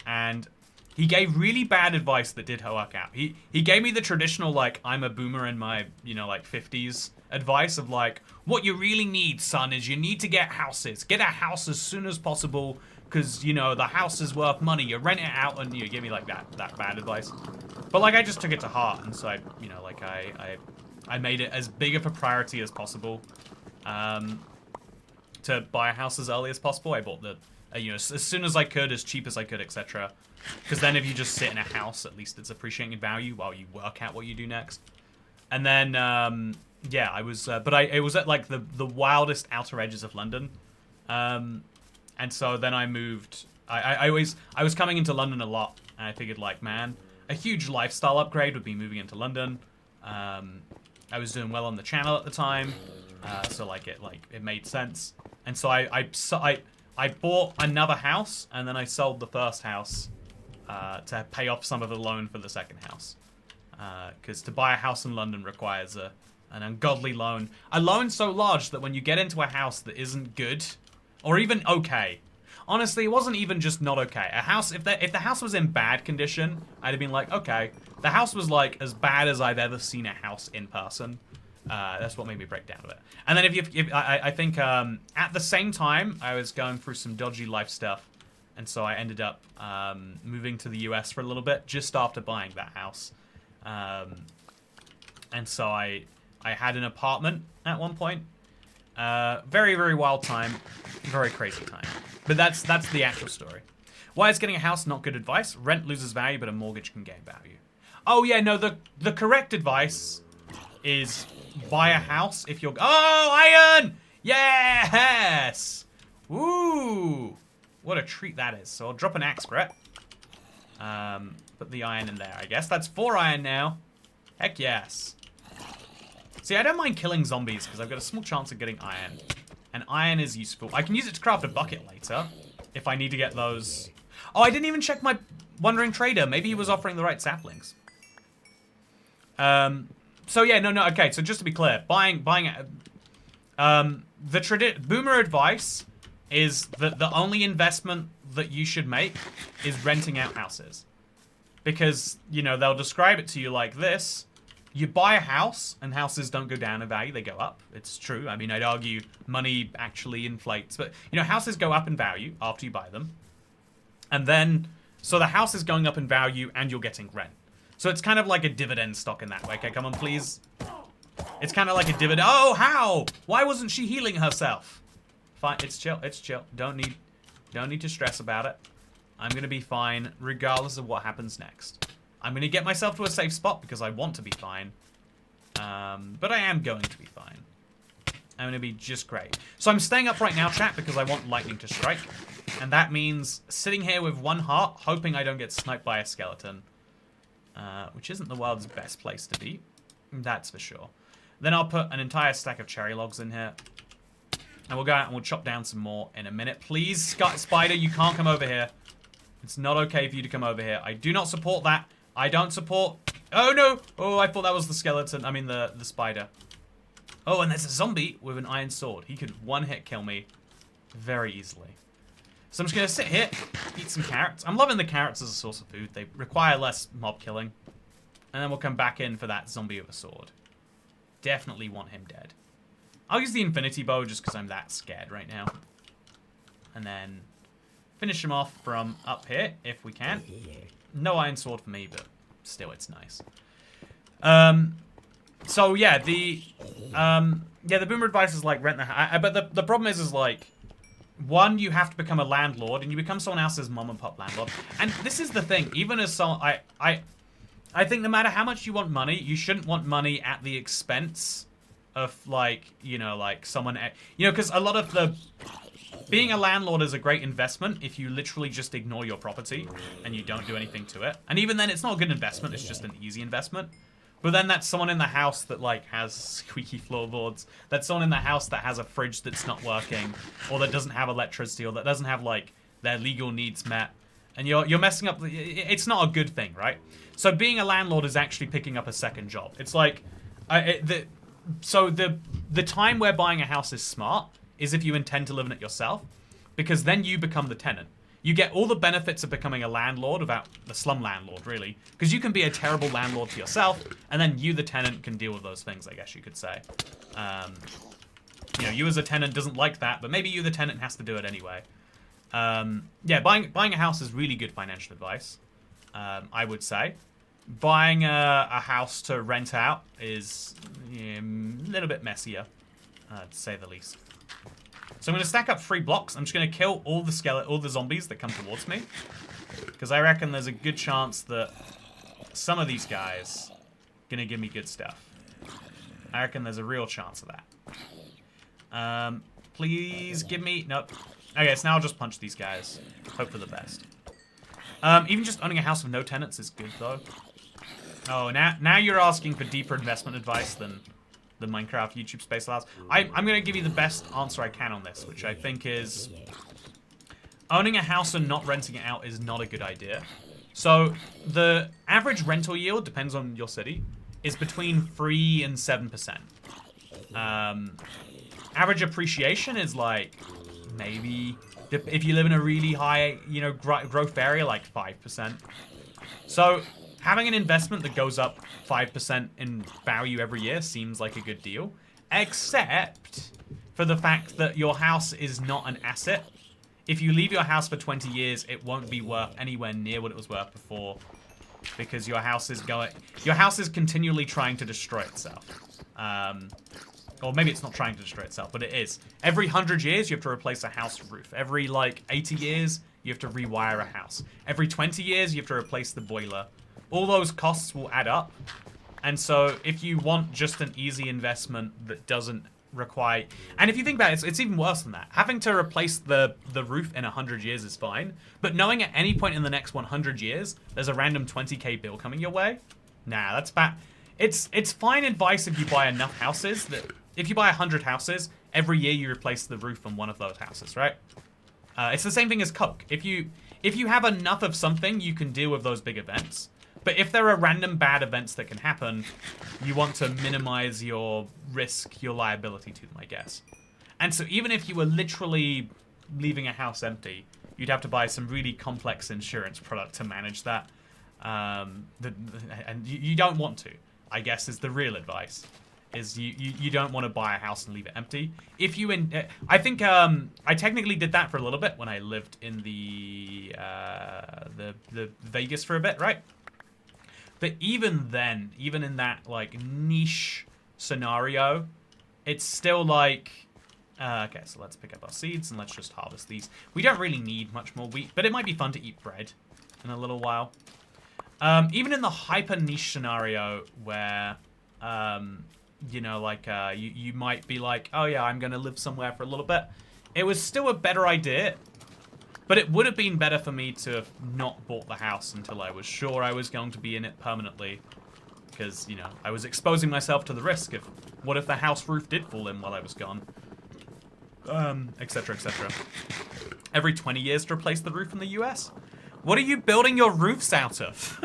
and he gave really bad advice that did work out. He gave me the traditional, like, I'm a boomer in my, you know, like, 50s advice of, like, what you really need, son, is you need to get houses. Get a house as soon as possible, because, you know, the house is worth money. You rent it out, and you give me, like, that bad advice. But, like, I just took it to heart, and so I, you know, like, I made it as big of a priority as possible, to buy a house as early as possible. I bought the, you know, as soon as I could, as cheap as I could, etc. Because then if you just sit in a house, at least it's appreciating in value while you work out what you do next. And then, yeah, I was, it was at, like, the wildest outer edges of London. And so then I moved, I was coming into London a lot, and I figured, like, man, a huge lifestyle upgrade would be moving into London. I was doing well on the channel at the time, so, like, it made sense. And so I bought another house, and then I sold the first house to pay off some of the loan for the second house. Because to buy a house in London requires an ungodly loan. A loan so large that when you get into a house that isn't good, or even okay. Honestly, it wasn't even just not okay. A house, if the house was in bad condition, I'd have been like, okay. The house was, like, as bad as I've ever seen a house in person. That's what made me break down a bit. And then I think at the same time, I was going through some dodgy life stuff. And so I ended up moving to the US for a little bit, just after buying that house. And so I had an apartment at one point. Very, very wild time. Very crazy time. But that's the actual story. Why is getting a house not good advice? Rent loses value, but a mortgage can gain value. Oh, yeah, no, the correct advice is buy a house if you're... Oh, iron! Yes! Woo! What a treat that is. So I'll drop an axe for it. Put the iron in there, I guess. That's 4 iron now. Heck yes. See, I don't mind killing zombies because I've got a small chance of getting iron. And iron is useful. I can use it to craft a bucket later if I need to get those. Oh, I didn't even check my wandering trader. Maybe he was offering the right saplings. So yeah, no, okay. So just to be clear, buying, boomer advice is that the only investment that you should make is renting out houses. Because, you know, they'll describe it to you like this. You buy a house, and houses don't go down in value, they go up. It's true. I mean, I'd argue money actually inflates. But, you know, houses go up in value after you buy them. And then, so the house is going up in value, and you're getting rent. So it's kind of like a dividend stock in that way. Okay, come on, please. It's kind of like a dividend. Oh, how? Why wasn't she healing herself? Fine, it's chill, it's chill. Don't need to stress about it. I'm going to be fine, regardless of what happens next. I'm going to get myself to a safe spot because I want to be fine. But I am going to be fine. I'm going to be just great. So I'm staying up right now, chat, because I want lightning to strike. And that means sitting here with 1 heart, hoping I don't get sniped by a skeleton. Which isn't the world's best place to be. That's for sure. Then I'll put an entire stack of cherry logs in here. And we'll go out and we'll chop down some more in a minute. Please, Spider, you can't come over here. It's not okay for you to come over here. I do not support that. I don't support... Oh, no! Oh, I thought that was the skeleton. I mean, the spider. Oh, and there's a zombie with an iron sword. He could one-hit kill me very easily. So I'm just going to sit here, eat some carrots. I'm loving the carrots as a source of food. They require less mob killing. And then we'll come back in for that zombie with a sword. Definitely want him dead. I'll use the infinity bow just because I'm that scared right now. And then finish him off from up here, if we can. No iron sword for me, but still, it's nice. So yeah, the boomer advice is like rent the house. But the problem is like, one, you have to become a landlord, and you become someone else's mom and pop landlord. And this is the thing, even as someone, I think no matter how much you want money, you shouldn't want money at the expense of like, you know, like someone, you know, because a lot of the, being a landlord is a great investment if you literally just ignore your property and you don't do anything to it. And even then, it's not a good investment, it's just an easy investment. But then that's someone in the house that like has squeaky floorboards. That's someone in the house that has a fridge that's not working, or that doesn't have electricity, or that doesn't have like their legal needs met. And you're messing up. It's not a good thing, right? So being a landlord is actually picking up a second job. It's like, the time where buying a house is smart is if you intend to live in it yourself, because then you become the tenant. You get all the benefits of becoming a landlord without the slum landlord, really. Because you can be a terrible landlord to yourself, and then you, the tenant, can deal with those things, I guess you could say. You know, you as a tenant doesn't like that, but maybe you, the tenant, has to do it anyway. Yeah, buying a house is really good financial advice, I would say. Buying a house to rent out is a little bit messier, to say the least. So I'm going to stack up 3 blocks. I'm just going to kill all the zombies that come towards me, because I reckon there's a good chance that some of these guys are going to give me good stuff. I reckon there's a real chance of that. Please give me... Nope. Okay, so now I'll just punch these guys. Hope for the best. Even just owning a house with no tenants is good, though. Oh, now you're asking for deeper investment advice than the Minecraft YouTube space allows. I'm going to give you the best answer I can on this, which I think is owning a house and not renting it out is not a good idea. So the average rental yield, depends on your city, is between 3 and 7%. Average appreciation is like maybe, if you live in a really high, you know, growth area, like 5%. So having an investment that goes up 5% in value every year seems like a good deal, except for the fact that your house is not an asset. If you leave your house for 20 years, it won't be worth anywhere near what it was worth before, because your house is continually trying to destroy itself. Or maybe it's not trying to destroy itself, but it is. Every 100 years, you have to replace a house roof. Every, like, 80 years, you have to rewire a house. Every 20 years, you have to replace the boiler. All those costs will add up. And so if you want just an easy investment that doesn't require... And if you think about it, it's even worse than that. Having to replace the roof in 100 years is fine. But knowing at any point in the next 100 years, there's a random 20k bill coming your way, nah, that's bad. It's fine advice if you buy enough houses that... If you buy 100 houses, every year you replace the roof on one of those houses, right? It's the same thing as Coke. If you have enough of something, you can deal with those big events. But if there are random bad events that can happen, you want to minimize your risk, your liability to them, I guess. And so even if you were literally leaving a house empty, you'd have to buy some really complex insurance product to manage that. And you don't want to, I guess, is the real advice. Is you don't want to buy a house and leave it empty. If you I think I technically did that for a little bit when I lived in the Vegas for a bit, right? But even then, even in that like niche scenario, it's still like okay, so let's pick up our seeds and let's just harvest these. We don't really need much more wheat, but it might be fun to eat bread in a little while. Even in the hyper niche scenario where you know, like, you might be like, oh yeah, I'm going to live somewhere for a little bit. It was still a better idea, but it would have been better for me to have not bought the house until I was sure I was going to be in it permanently. Because, you know, I was exposing myself to the risk of, what if the house roof did fall in while I was gone? Etc, etc. Every 20 years to replace the roof in the US? What are you building your roofs out of?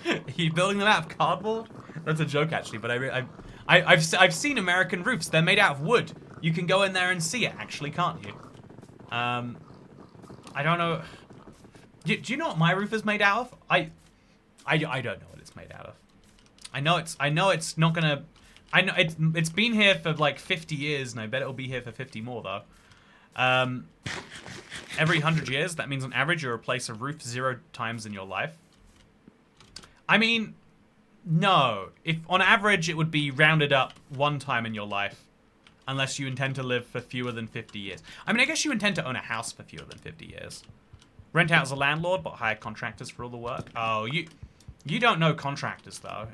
Are you building them out of cardboard? That's a joke, actually, but I've seen American roofs. They're made out of wood. You can go in there and see it, actually, can't you? I don't know. Do you know what my roof is made out of? I don't know what it's made out of. I know it's not gonna. I know it's been here for like 50 years, and I bet it'll be here for 50 more though. Every 100 years, that means on average you replace a roof 0 times in your life. I mean, no. If on average it would be rounded up 1 time in your life, unless you intend to live for fewer than 50 years. I mean, I guess you intend to own a house for fewer than 50 years. Rent out as a landlord, but hire contractors for all the work. Oh, you don't know contractors though.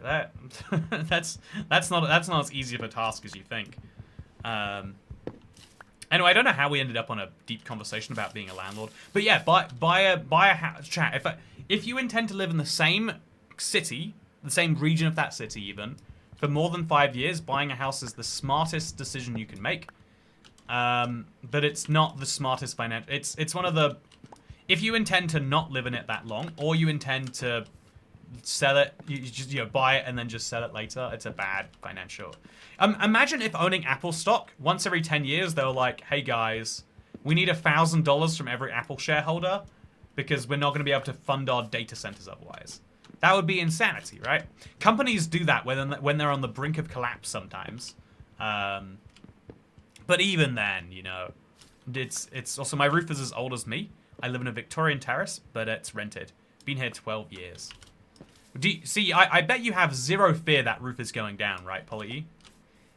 That's not as easy of a task as you think. Anyway, I don't know how we ended up on a deep conversation about being a landlord, but yeah, buy a house. Chat. If you intend to live in the same city, the same region of that city, even for more than 5 years, buying a house is the smartest decision you can make. But it's not the smartest financial. It's one of the. If you intend to not live in it that long, or you intend to sell it, you just buy it and then just sell it later, it's a bad financial. Imagine if owning Apple stock, once every 10 years they were like, hey guys, we need $1,000 from every Apple shareholder because we're not going to be able to fund our data centers otherwise. That would be insanity, right? Companies do that when they're on the brink of collapse sometimes. But even then, it's also, my roof is as old as me. I live in a Victorian terrace, but it's rented. Been here 12 years. See, I bet you have zero fear that roof is going down, right, Polly?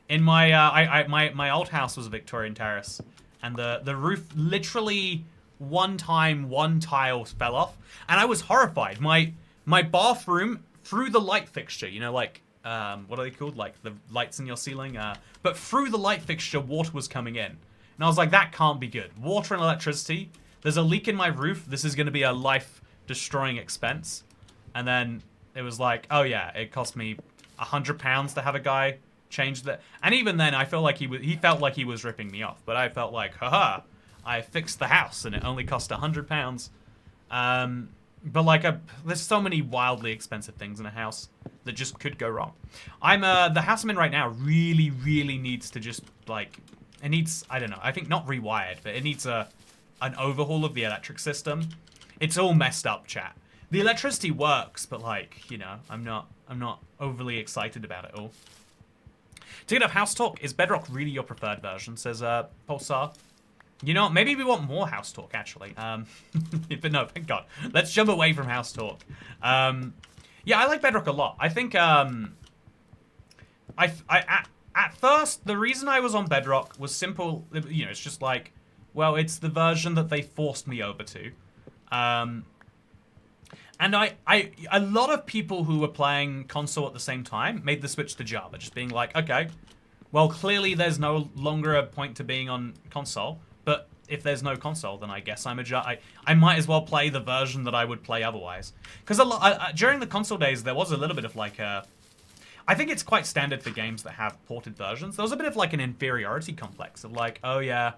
In my old house was a Victorian terrace, and the roof literally one tile fell off, and I was horrified. My bathroom, through the light fixture, what are they called? Like the lights in your ceiling? But through the light fixture, water was coming in. And I was like, that can't be good. Water and electricity. There's a leak in my roof. This is going to be a life-destroying expense. And then it was like, oh yeah, it cost me £100 to have a guy change that. And even then, I felt like he felt like he was ripping me off. But I felt like, haha, I fixed the house and it only cost £100. But like, there's so many wildly expensive things in a house that just could go wrong. The house I'm in right now really, really needs to just like, it needs, I don't know, I think not rewired, but it needs an overhaul of the electric system. It's all messed up, chat. The electricity works, but like, I'm not overly excited about it all. To get up house talk, is Bedrock really your preferred version? Says Pulsar. Maybe we want more house talk, actually. But no, thank God. Let's jump away from house talk. Yeah, I like Bedrock a lot. I think, at first, the reason I was on Bedrock was simple. It's just like, well, it's the version that they forced me over to. And a lot of people who were playing console at the same time made the switch to Java, just being like, okay, well, clearly there's no longer a point to being on console, but if there's no console, then I guess I might as well play the version that I would play otherwise. Because during the console days, there was a little bit of like I think it's quite standard for games that have ported versions. There was a bit of like an inferiority complex of like, oh yeah,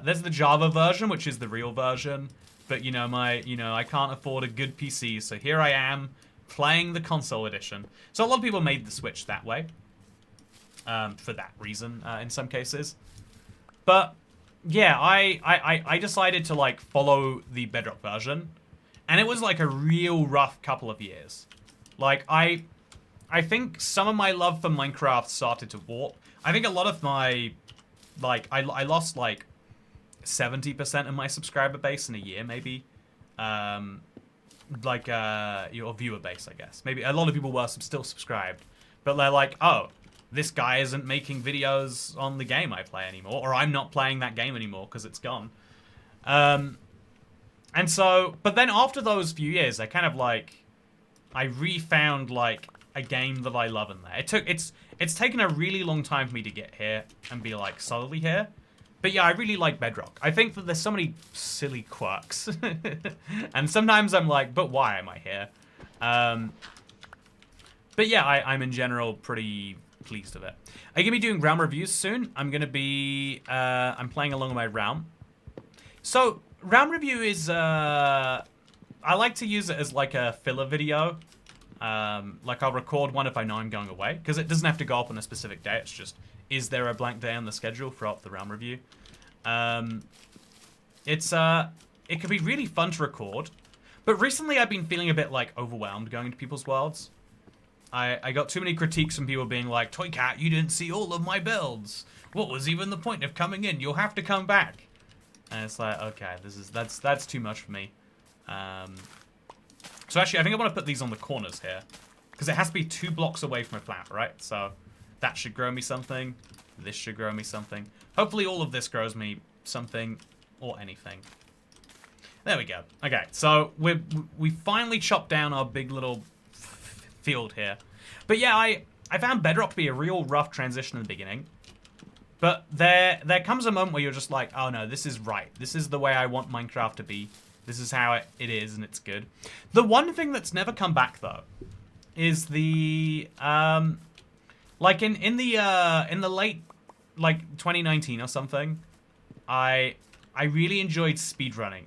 there's the Java version, which is the real version. But I can't afford a good PC, so here I am playing the console edition. So a lot of people made the switch that way, for that reason, in some cases. But yeah, I decided to like follow the Bedrock version, and it was like a real rough couple of years. Like I think some of my love for Minecraft started to warp. I think a lot of my I lost like 70% of my subscriber base in a year, maybe. Your viewer base, I guess. Maybe a lot of people were still subscribed, but they're like, oh, this guy isn't making videos on the game I play anymore, or I'm not playing that game anymore because it's gone. And so, but then after those few years, I kind of like, I refound like a game that I love in there. It's taken a really long time for me to get here and be like solidly here. But yeah, I really like Bedrock. I think that there's so many silly quirks. And sometimes I'm like, but why am I here? But yeah, I'm in general pretty pleased with it. Are you going to be doing Realm reviews soon? I'm going to be, I'm playing along with my Realm. So, Realm review is, I like to use it as like a filler video. Like I'll record one if I know I'm going away. Because it doesn't have to go up on a specific day. It's just, is there a blank day on the schedule for the Realm review? It's it can be really fun to record, but recently I've been feeling a bit like overwhelmed going into people's worlds. I got too many critiques from people being like, Toy Cat, you didn't see all of my builds. What was even the point of coming in? You'll have to come back. And it's like, okay, that's too much for me. So actually, I think I want to put these on the corners here, because it has to be 2 blocks away from a flat, right? So that should grow me something. This should grow me something. Hopefully all of this grows me something or anything. There we go. Okay, so we finally chopped down our big little field here. But yeah, I found Bedrock to be a real rough transition in the beginning. But there comes a moment where you're just like, oh no, this is right. This is the way I want Minecraft to be. This is how it is, and it's good. The one thing that's never come back though is the like in the late like 2019 or something, I really enjoyed speedrunning.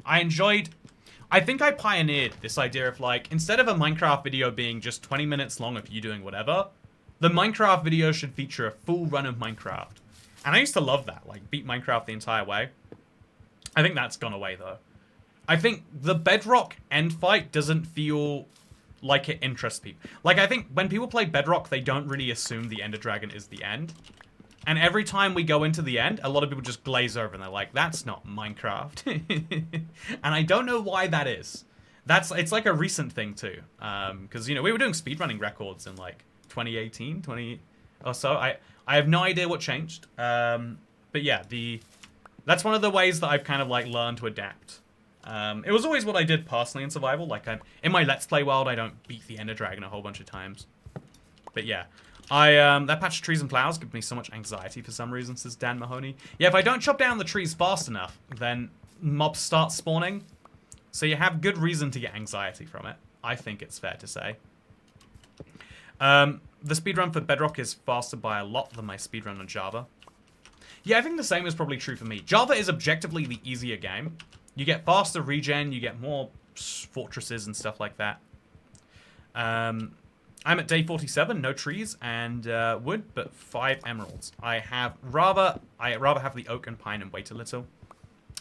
I think I pioneered this idea of like, instead of a Minecraft video being just 20 minutes long of you doing whatever, the Minecraft video should feature a full run of Minecraft. And I used to love that, like beat Minecraft the entire way. I think that's gone away though. I think the Bedrock end fight doesn't feel like it interests people. Like, I think when people play Bedrock, they don't really assume the Ender Dragon is the end. And every time we go into the end, a lot of people just glaze over and they're like, that's not Minecraft. And I don't know why that is. It's like a recent thing too. Because, you know, we were doing speedrunning records in like 2018, 20 or so. I have no idea what changed. But yeah, that's one of the ways that I've kind of like learned to adapt. It was always what I did personally in survival. Like, in my Let's Play world, I don't beat the Ender Dragon a whole bunch of times. But yeah. That patch of trees and flowers gives me so much anxiety for some reason, says Dan Mahoney. Yeah, if I don't chop down the trees fast enough, then mobs start spawning. So you have good reason to get anxiety from it. I think it's fair to say. The speedrun for Bedrock is faster by a lot than my speedrun on Java. Yeah, I think the same is probably true for me. Java is objectively the easier game. You get faster regen, you get more fortresses and stuff like that. I'm at day 47, no trees and wood, but 5 emeralds. I rather have the oak and pine and wait a little.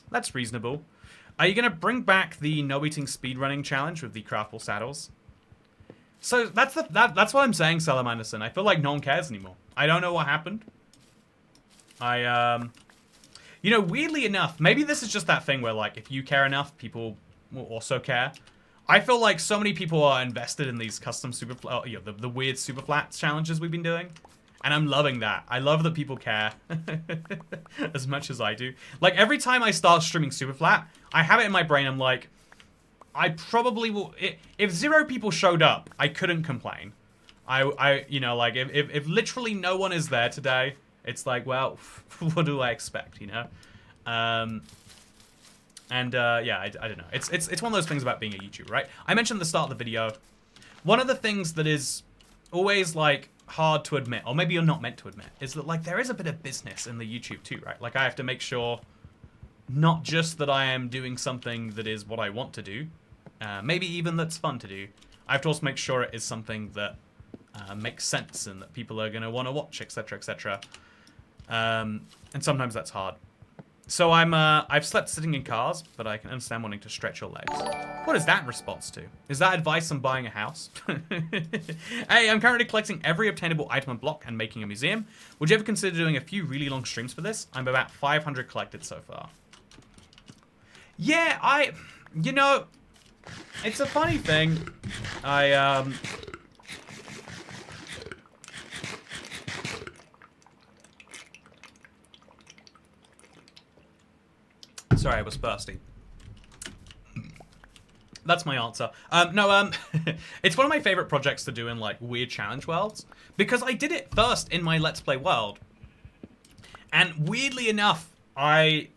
That's reasonable. Are you going to bring back the no eating speedrunning challenge with the craftable saddles? So that's what I'm saying, Salamanderson. I feel like no one cares anymore. I don't know what happened. You know, weirdly enough, maybe this is just that thing where like if you care enough, people will also care. I feel like so many people are invested in these custom Superflat, the weird Superflat challenges we've been doing. And I'm loving that. I love that people care as much as I do. Like, every time I start streaming Superflat, I have it in my brain, I'm like, I probably will... If 0 people showed up, I couldn't complain. You know, like, if literally no one is there today, it's like, well, what do I expect, you know? Yeah, I don't know. It's one of those things about being a YouTuber, right? I mentioned at the start of the video, one of the things that is always, like, hard to admit, or maybe you're not meant to admit, is that, like, there is a bit of business in the YouTube too, right? Like, I have to make sure not just that I am doing something that is what I want to do, maybe even that's fun to do. I have to also make sure it is something that makes sense and that people are going to want to watch, etc., etc. And sometimes that's hard. So I've slept sitting in cars, but I can understand wanting to stretch your legs. What is that in response to? Is that advice on buying a house? Hey, I'm currently collecting every obtainable item and block and making a museum. Would you ever consider doing a few really long streams for this? I'm about 500 collected so far. Yeah, you know, it's a funny thing. Sorry, I was thirsty. That's my answer. It's one of my favorite projects to do in like weird challenge worlds because I did it first in my Let's Play world, and weirdly enough, I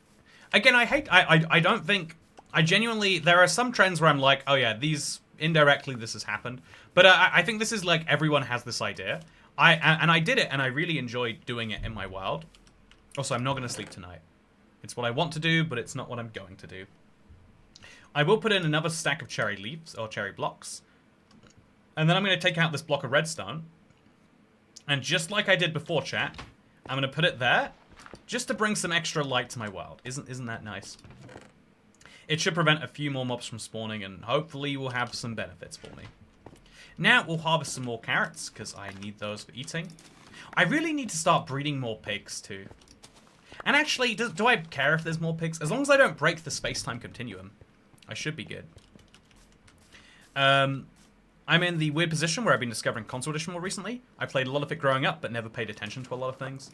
don't think I genuinely. There are some trends where I'm like, oh yeah, these indirectly this has happened, but I think this is like everyone has this idea. I did it, and I really enjoyed doing it in my world. Also, I'm not going to sleep tonight. It's what I want to do, but it's not what I'm going to do. I will put in another stack of cherry leaves, or cherry blocks. And then I'm going to take out this block of redstone. And just like I did before, chat, I'm going to put it there, just to bring some extra light to my world. Isn't that nice? It should prevent a few more mobs from spawning, and hopefully will have some benefits for me. Now we'll harvest some more carrots, because I need those for eating. I really need to start breeding more pigs, too. And actually, do I care if there's more pigs? As long as I don't break the space-time continuum, I should be good. I'm in the weird position where I've been discovering console edition more recently. I played a lot of it growing up, but never paid attention to a lot of things.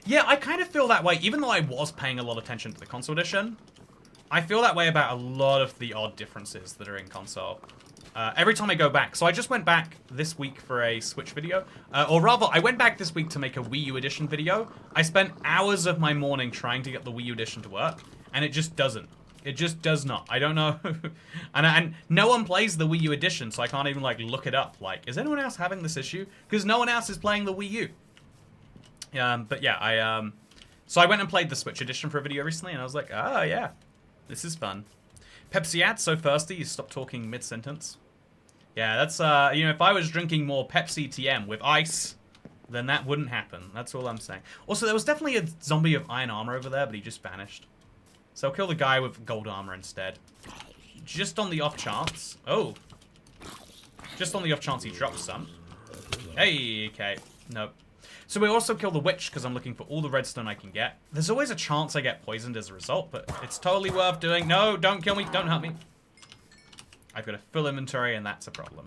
Yeah, I kind of feel that way, even though I was paying a lot of attention to the console edition. I feel that way about a lot of the odd differences that are in console. Every time I go back. So I just went back this week for a Switch video. Or rather, I went back this week to make a Wii U edition video. I spent hours of my morning trying to get the Wii U edition to work, and it just doesn't. It just does not. I don't know. and no one plays the Wii U edition, so I can't even, like, look it up. Like, is anyone else having this issue? Because no one else is playing the Wii U. But yeah, so I went and played the Switch edition for a video recently, and I was like, oh, yeah. This is fun. Pepsi ad, so thirsty, you stop talking mid-sentence. Yeah, that's, you know, if I was drinking more Pepsi TM with ice, then that wouldn't happen. That's all I'm saying. Also, there was definitely a zombie of iron armor over there, but he just vanished. So I'll kill the guy with gold armor instead. Just on the off chance. Oh. Just on the off chance he drops some. Hey, okay. Nope. So we also kill the witch because I'm looking for all the redstone I can get. There's always a chance I get poisoned as a result, but it's totally worth doing. No, don't kill me. Don't hurt me. I've got a full inventory, and that's a problem.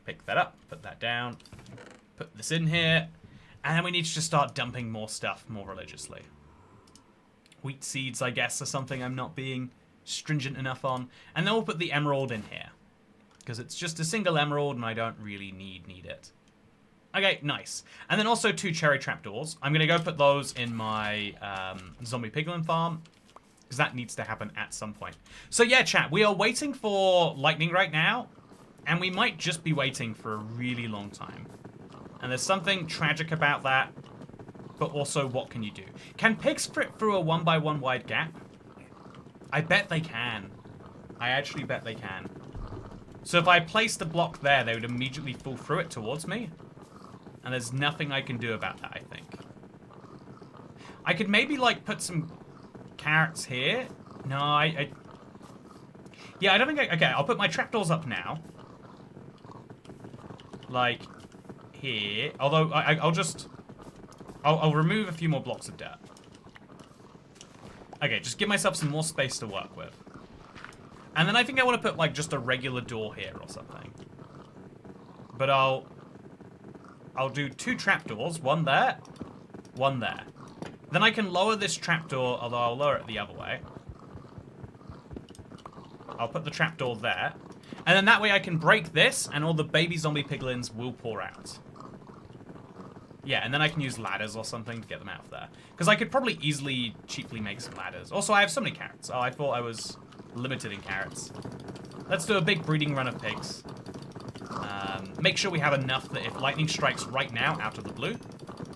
Pick that up. Put that down. Put this in here. And then we need to just start dumping more stuff more religiously. Wheat seeds, I guess, are something I'm not being stringent enough on. And then we'll put the emerald in here. Because it's just a single emerald, and I don't really need it. Okay, nice. And then also 2 cherry trapdoors. I'm going to go put those in my zombie piglin farm. Because that needs to happen at some point. So yeah, chat, we are waiting for lightning right now. And we might just be waiting for a really long time. And there's something tragic about that. But also, what can you do? Can pigs fit through a 1x1 wide gap? I bet they can. I actually bet they can. So if I placed a block there, they would immediately fall through it towards me. And there's nothing I can do about that, I think. I could maybe, like, put some carrots here. No, yeah, I don't think I... Okay, I'll put my trapdoors up now. Like, here. Although, I'll just... I'll remove a few more blocks of dirt. Okay, just give myself some more space to work with. And then I think I want to put, like, just a regular door here or something. But I'll do 2 trapdoors. One there. One there. Then I can lower this trapdoor, although I'll lower it the other way. I'll put the trapdoor there. And then that way I can break this, and all the baby zombie piglins will pour out. Yeah, and then I can use ladders or something to get them out of there. Because I could probably easily, cheaply make some ladders. Also, I have so many carrots. Oh, I thought I was limited in carrots. Let's do a big breeding run of pigs. Make sure we have enough that if lightning strikes right now out of the blue,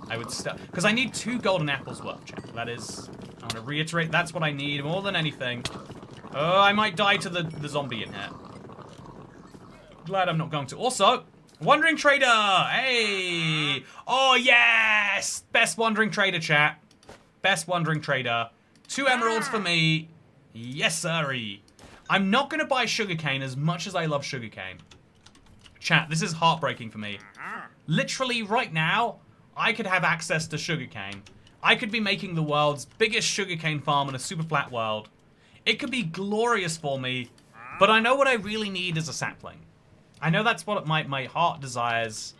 I would start... Because I need 2 golden apples worth, chat. That is... I want to reiterate, that's what I need more than anything. Oh, I might die to the zombie in here. Glad I'm not going to. Also... Wandering Trader! Hey! Oh, yes! Best Wandering Trader, chat. Best Wandering Trader. 2 emeralds for me. Yes, sirree. I'm not going to buy sugarcane as much as I love sugarcane. Chat, this is heartbreaking for me. Literally, right now, I could have access to sugarcane. I could be making the world's biggest sugarcane farm in a Superflat world. It could be glorious for me, but I know what I really need is a sapling. I know that's what my heart desires.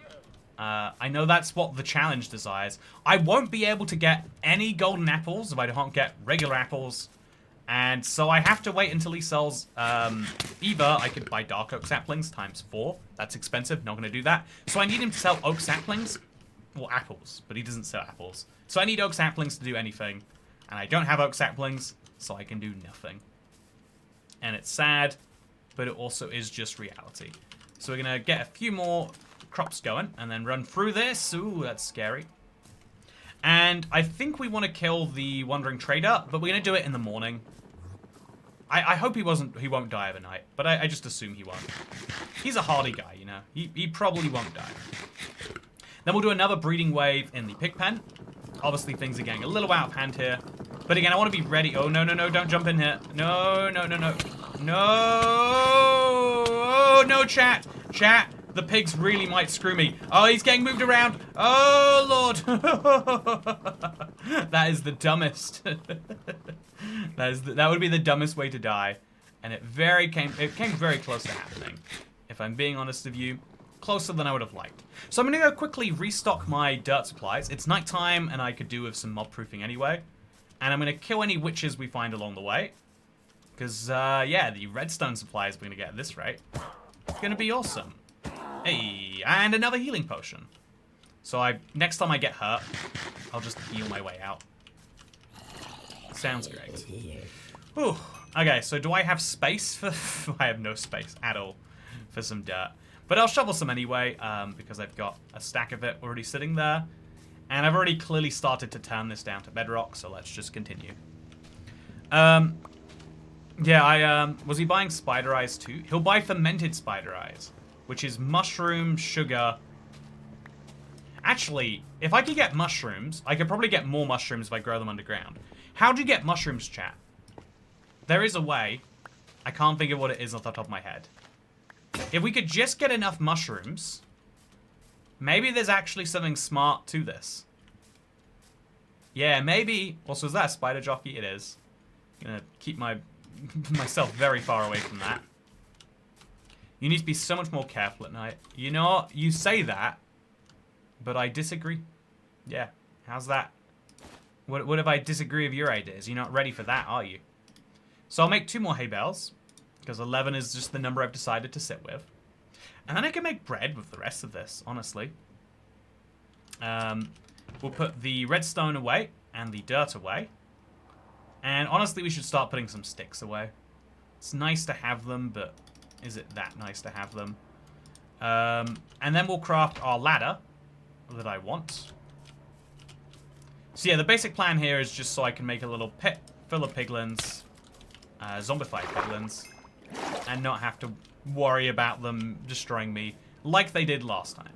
I know that's what the challenge desires. I won't be able to get any golden apples if I don't get regular apples. And so I have to wait until he sells... either I could buy dark oak saplings ×4. That's expensive. Not going to do that. So I need him to sell oak saplings. Well, apples. But he doesn't sell apples. So I need oak saplings to do anything. And I don't have oak saplings, so I can do nothing. And it's sad, but it also is just reality. So we're going to get a few more crops going and then run through this. Ooh, that's scary. And I think we want to kill the Wandering Trader, but we're going to do it in the morning. I hope he won't die overnight, but I just assume he won't. He's a hardy guy, you know. He probably won't die. Then we'll do another breeding wave in the pig pen. Obviously, things are getting a little out of hand here. But again, I want to be ready. Oh, no, no, no, don't jump in here. No, no, no, no. No! Oh, no, chat. Chat, the pigs really might screw me. Oh, he's getting moved around. Oh, Lord. That is the dumbest. That would be the dumbest way to die. And it came very close to happening. If I'm being honest with you, closer than I would have liked. So I'm going to go quickly restock my dirt supplies. It's nighttime, and I could do with some mob proofing anyway. And I'm going to kill any witches we find along the way. Because, yeah, the redstone supplies we're going to get at this rate. It's going to be awesome. Hey, and another healing potion. So next time I get hurt, I'll just heal my way out. Sounds great. Whew. Okay, so do I have space for... I have no space at all for some dirt. But I'll shovel some anyway, because I've got a stack of it already sitting there. And I've already clearly started to turn this down to bedrock, so let's just continue. Yeah, was he buying spider eyes too? He'll buy fermented spider eyes, which is mushroom, sugar. Actually, if I could get mushrooms, I could probably get more mushrooms if I grow them underground. How do you get mushrooms, chat? There is a way. I can't think of what it is off the top of my head. If we could just get enough mushrooms, maybe there's actually something smart to this. Yeah, maybe. Also, is that a spider jockey? It is. I'm gonna keep myself very far away from that. You need to be so much more careful at night. You know what? You say that, but I disagree. Yeah, how's that? What if I disagree with your ideas? You're not ready for that, are you? So I'll make 2 more hay bales, because 11 is just the number I've decided to sit with. And then I can make bread with the rest of this, honestly. We'll put the redstone away and the dirt away. And honestly, we should start putting some sticks away. It's nice to have them, but is it that nice to have them? And then we'll craft our ladder that I want. So yeah, the basic plan here is just so I can make a little pit full of piglins, zombified piglins, and not have to worry about them destroying me like they did last time.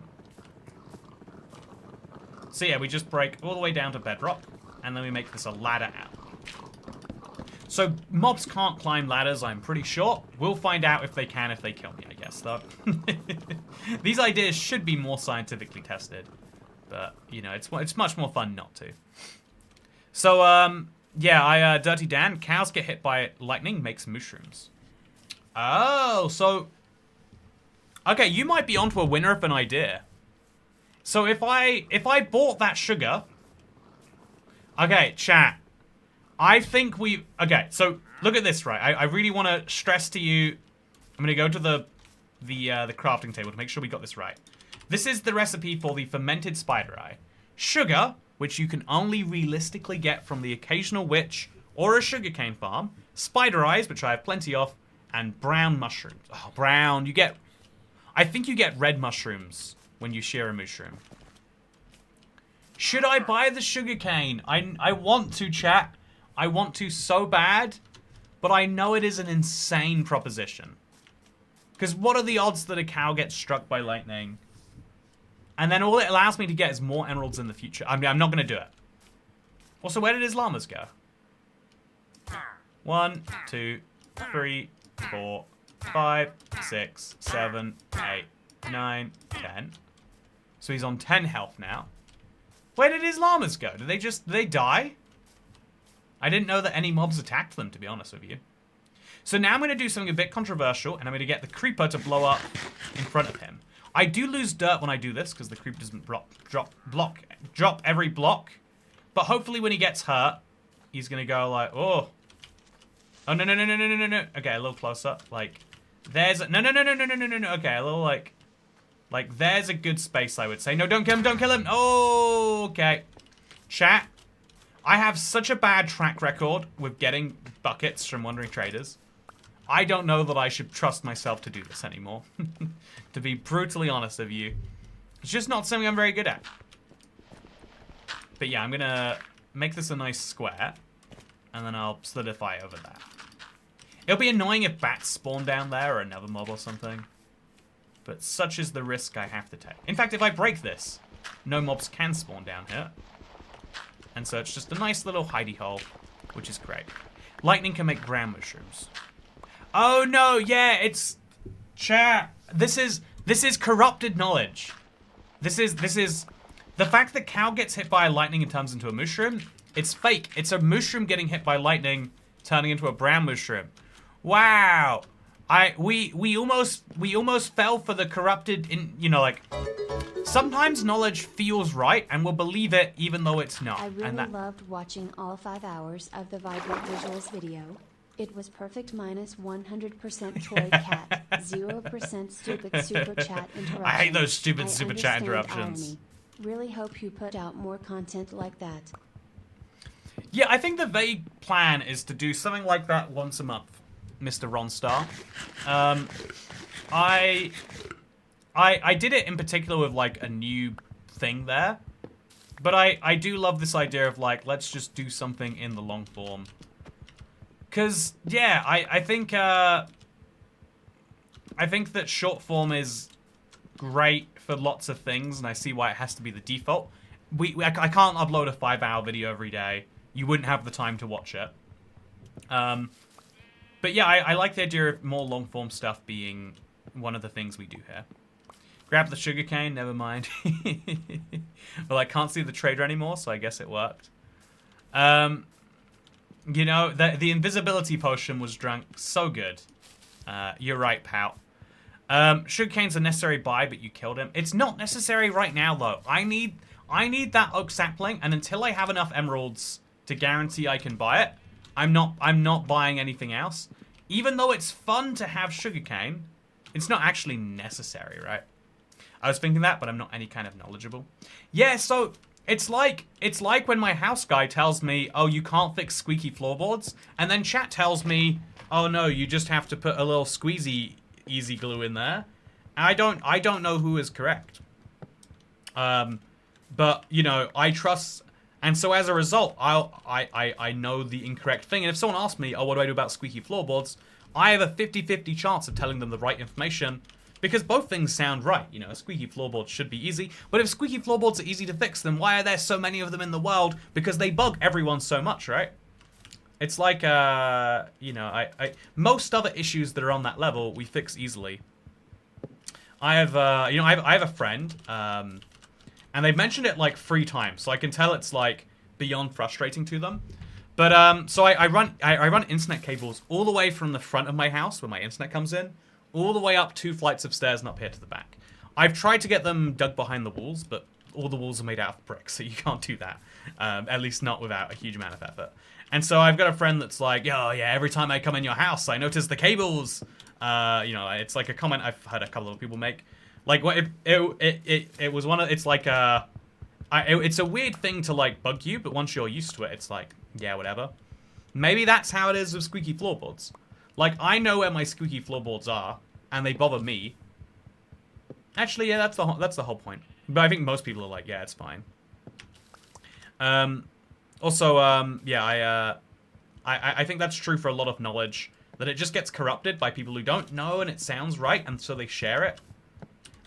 So yeah, we just break all the way down to bedrock, and then we make this a ladder out. So mobs can't climb ladders, I'm pretty sure. We'll find out if they can if they kill me, I guess, though. These ideas should be more scientifically tested, but, you know, it's much more fun not to. So, yeah, Dirty Dan, cows get hit by lightning, makes mushrooms. Oh, so... Okay, you might be onto a winner of an idea. So if I bought that sugar... Okay, chat. I think we... Okay, so look at this, right? I really want to stress to you... I'm going to go to the crafting table to make sure we got this right. This is the recipe for the fermented spider eye. Sugar, which you can only realistically get from the occasional witch or a sugarcane farm. Spider eyes, which I have plenty of. And brown mushrooms. Oh, brown. You get... I think you get red mushrooms when you shear a mushroom. Should I buy the sugarcane? I want to, chat. I want to so bad. But I know it is an insane proposition. Because what are the odds that a cow gets struck by lightning? And then all it allows me to get is more emeralds in the future. I mean, I'm not going to do it. Also, where did his llamas go? 1, 2, 3, 4, 5, 6, 7, 8, 9, 10. So he's on 10 health now. Where did his llamas go? Did they die? I didn't know that any mobs attacked them, to be honest with you. So now I'm going to do something a bit controversial, and I'm going to get the creeper to blow up in front of him. I do lose dirt when I do this, because the creeper doesn't drop every block. But hopefully when he gets hurt, he's going to go like, oh. Oh, no, no, no, no, no, no, no. Okay, a little closer. Like, there's a... No, no, no, no, no, no, no, no, no. Okay, a little like, there's a good space, I would say. No, don't kill him, don't kill him. Oh, okay. Chat, I have such a bad track record with getting buckets from Wandering Traders. I don't know that I should trust myself to do this anymore. To be brutally honest with you. It's just not something I'm very good at. But yeah, I'm going to make this a nice square. And then I'll solidify over that. It'll be annoying if bats spawn down there or another mob or something. But such is the risk I have to take. In fact, if I break this, no mobs can spawn down here. And so it's just a nice little hidey hole. which is great. Lightning can make ground mushrooms. Oh no, yeah, it's chat. This is corrupted knowledge. This is the fact that cow gets hit by lightning and turns into a mushroom. It's fake. It's a mushroom getting hit by lightning, turning into a brown mushroom. Wow. We almost fell for the corrupted like sometimes knowledge feels right and we'll believe it even though it's not. I really loved watching all 5 hours of the Vibrant Visuals video. It was perfect minus 100% toy cat, 0% stupid super chat interruptions. I hate those stupid super chat interruptions. Irony. Really hope you put out more content like that. Yeah, I think the vague plan is to do something like that once a month, Mr. Ronstar. I did it in particular with like a new thing there, but I do love this idea of like let's just do something in the long form. Cause yeah, I think that short form is great for lots of things, and I see why it has to be the default. I can't upload a 5-hour video every day. You wouldn't have the time to watch it. But yeah, I like the idea of more long form stuff being one of the things we do here. Grab the sugarcane, never mind. Well, I can't see the trader anymore, so I guess it worked. You know, the invisibility potion was drunk so good. You're right, pal. Sugarcane's a necessary buy, but you killed him. It's not necessary right now, though. I need that oak sapling, and until I have enough emeralds to guarantee I can buy it, I'm not buying anything else. Even though it's fun to have sugarcane, it's not actually necessary, right? I was thinking that, but I'm not any kind of knowledgeable. Yeah, so it's like when my house guy tells me, "Oh, you can't fix squeaky floorboards," and then chat tells me, "Oh no, you just have to put a little squeezy easy glue in there." I don't know who is correct. But you know, I trust. And so as a result, I know the incorrect thing. And if someone asks me, oh, what do I do about squeaky floorboards? I have a 50-50 chance of telling them the right information because both things sound right. You know, a squeaky floorboard should be easy. But if squeaky floorboards are easy to fix, then why are there so many of them in the world? Because they bug everyone so much, right? It's like, you know, most other issues that are on that level, we fix easily. I have, you know, I have a friend, and they've mentioned it like 3 times, so I can tell it's like beyond frustrating to them. But so I run internet cables all the way from the front of my house where my internet comes in, all the way up 2 flights of stairs and up here to the back. I've tried to get them dug behind the walls, but all the walls are made out of brick, so you can't do that. At least not without a huge amount of effort. And so I've got a friend that's like, oh yeah, every time I come in your house, I notice the cables. You know, it's like a comment I've heard a couple of people make. Like, what it was one of, it's like it's a weird thing to like bug you, but once you're used to it, it's like, yeah, whatever. Maybe that's how it is with squeaky floorboards. Like, I know where my squeaky floorboards are, and they bother me. Actually, yeah, that's the whole point. But I think most people are like, yeah, it's fine. Also, yeah, I think that's true for a lot of knowledge, that it just gets corrupted by people who don't know, and it sounds right, and so they share it.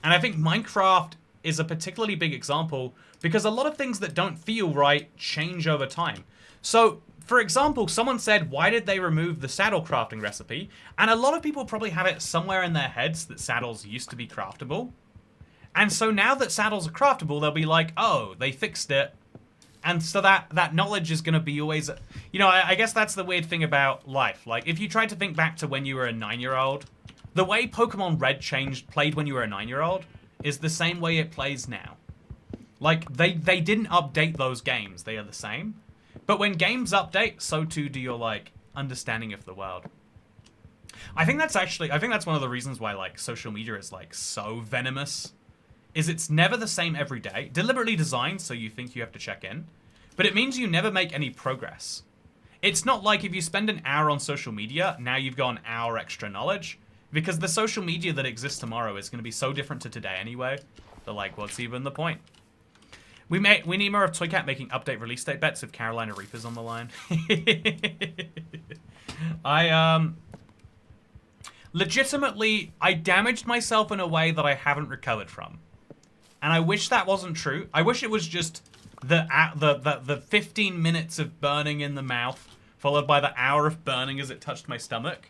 And I think Minecraft is a particularly big example because a lot of things that don't feel right change over time. So, for example, someone said, why did they remove the saddle crafting recipe? And a lot of people probably have it somewhere in their heads that saddles used to be craftable. And so now that saddles are craftable, they'll be like, oh, they fixed it. And so that knowledge is going to be always... You know, I guess that's the weird thing about life. Like, if you tried to think back to when you were a 9-year-old... The way Pokemon Red played when you were a 9-year-old is the same way it plays now. Like, they didn't update those games. They are the same. But when games update, so too do your, like, understanding of the world. I think that's one of the reasons why, like, social media is, like, so venomous. Is it's never the same every day. Deliberately designed so you think you have to check in. But it means you never make any progress. It's not like if you spend an hour on social media, now you've got an hour extra knowledge. Because the social media that exists tomorrow is going to be so different to today anyway. They're like, what's even the point? We need more of Toycat making update release date bets if Carolina Reaper's on the line. Legitimately, I damaged myself in a way that I haven't recovered from. And I wish that wasn't true. I wish it was just the 15 minutes of burning in the mouth followed by the hour of burning as it touched my stomach.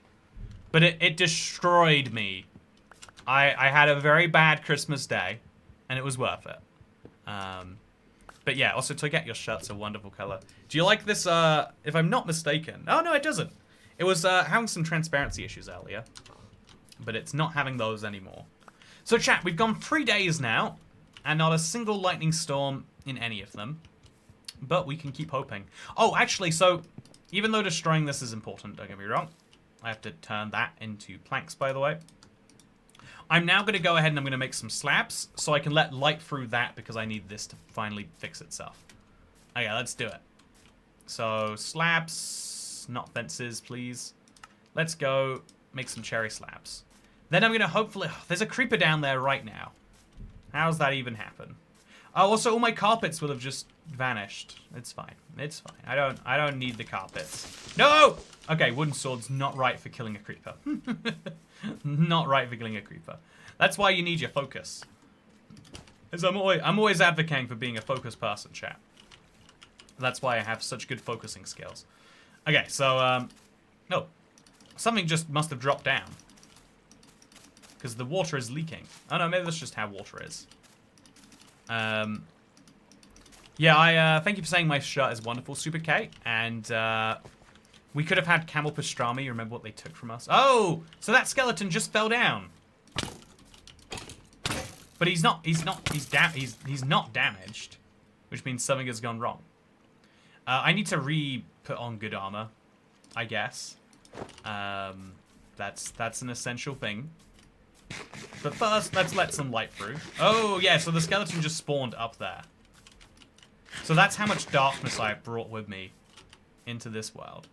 But it destroyed me. I had a very bad Christmas day, and it was worth it. But yeah, also to get your shirt's a wonderful color. Do you like this, if I'm not mistaken? Oh, no, it doesn't. It was having some transparency issues earlier, but it's not having those anymore. So chat, we've gone 3 days now, and not a single lightning storm in any of them. But we can keep hoping. Oh, actually, so even though destroying this is important, don't get me wrong, I have to turn that into planks, by the way. I'm now going to go ahead and I'm going to make some slabs so I can let light through that because I need this to finally fix itself. Okay, let's do it. So, slabs, not fences, please. Let's go make some cherry slabs. Then I'm going to hopefully... Oh, there's a creeper down there right now. How's that even happen? Oh, also all my carpets will have just vanished. It's fine. It's fine. I don't need the carpets. No! Okay, wooden sword's not right for killing a creeper. Not right for killing a creeper. That's why you need your focus. As I'm always advocating for being a focused person, chat. That's why I have such good focusing skills. Okay, so no. Something just must have dropped down. Because the water is leaking. Oh no, maybe that's just how water is. Yeah, thank you for saying my shirt is wonderful, Super K. And we could have had camel pastrami. You remember what they took from us? Oh, so that skeleton just fell down. But he's not damaged, which means something has gone wrong. I need to re-put on good armor, I guess. That's an essential thing. But first, let's let some light through. Oh, yeah, so the skeleton just spawned up there. So that's how much darkness I have brought with me into this world.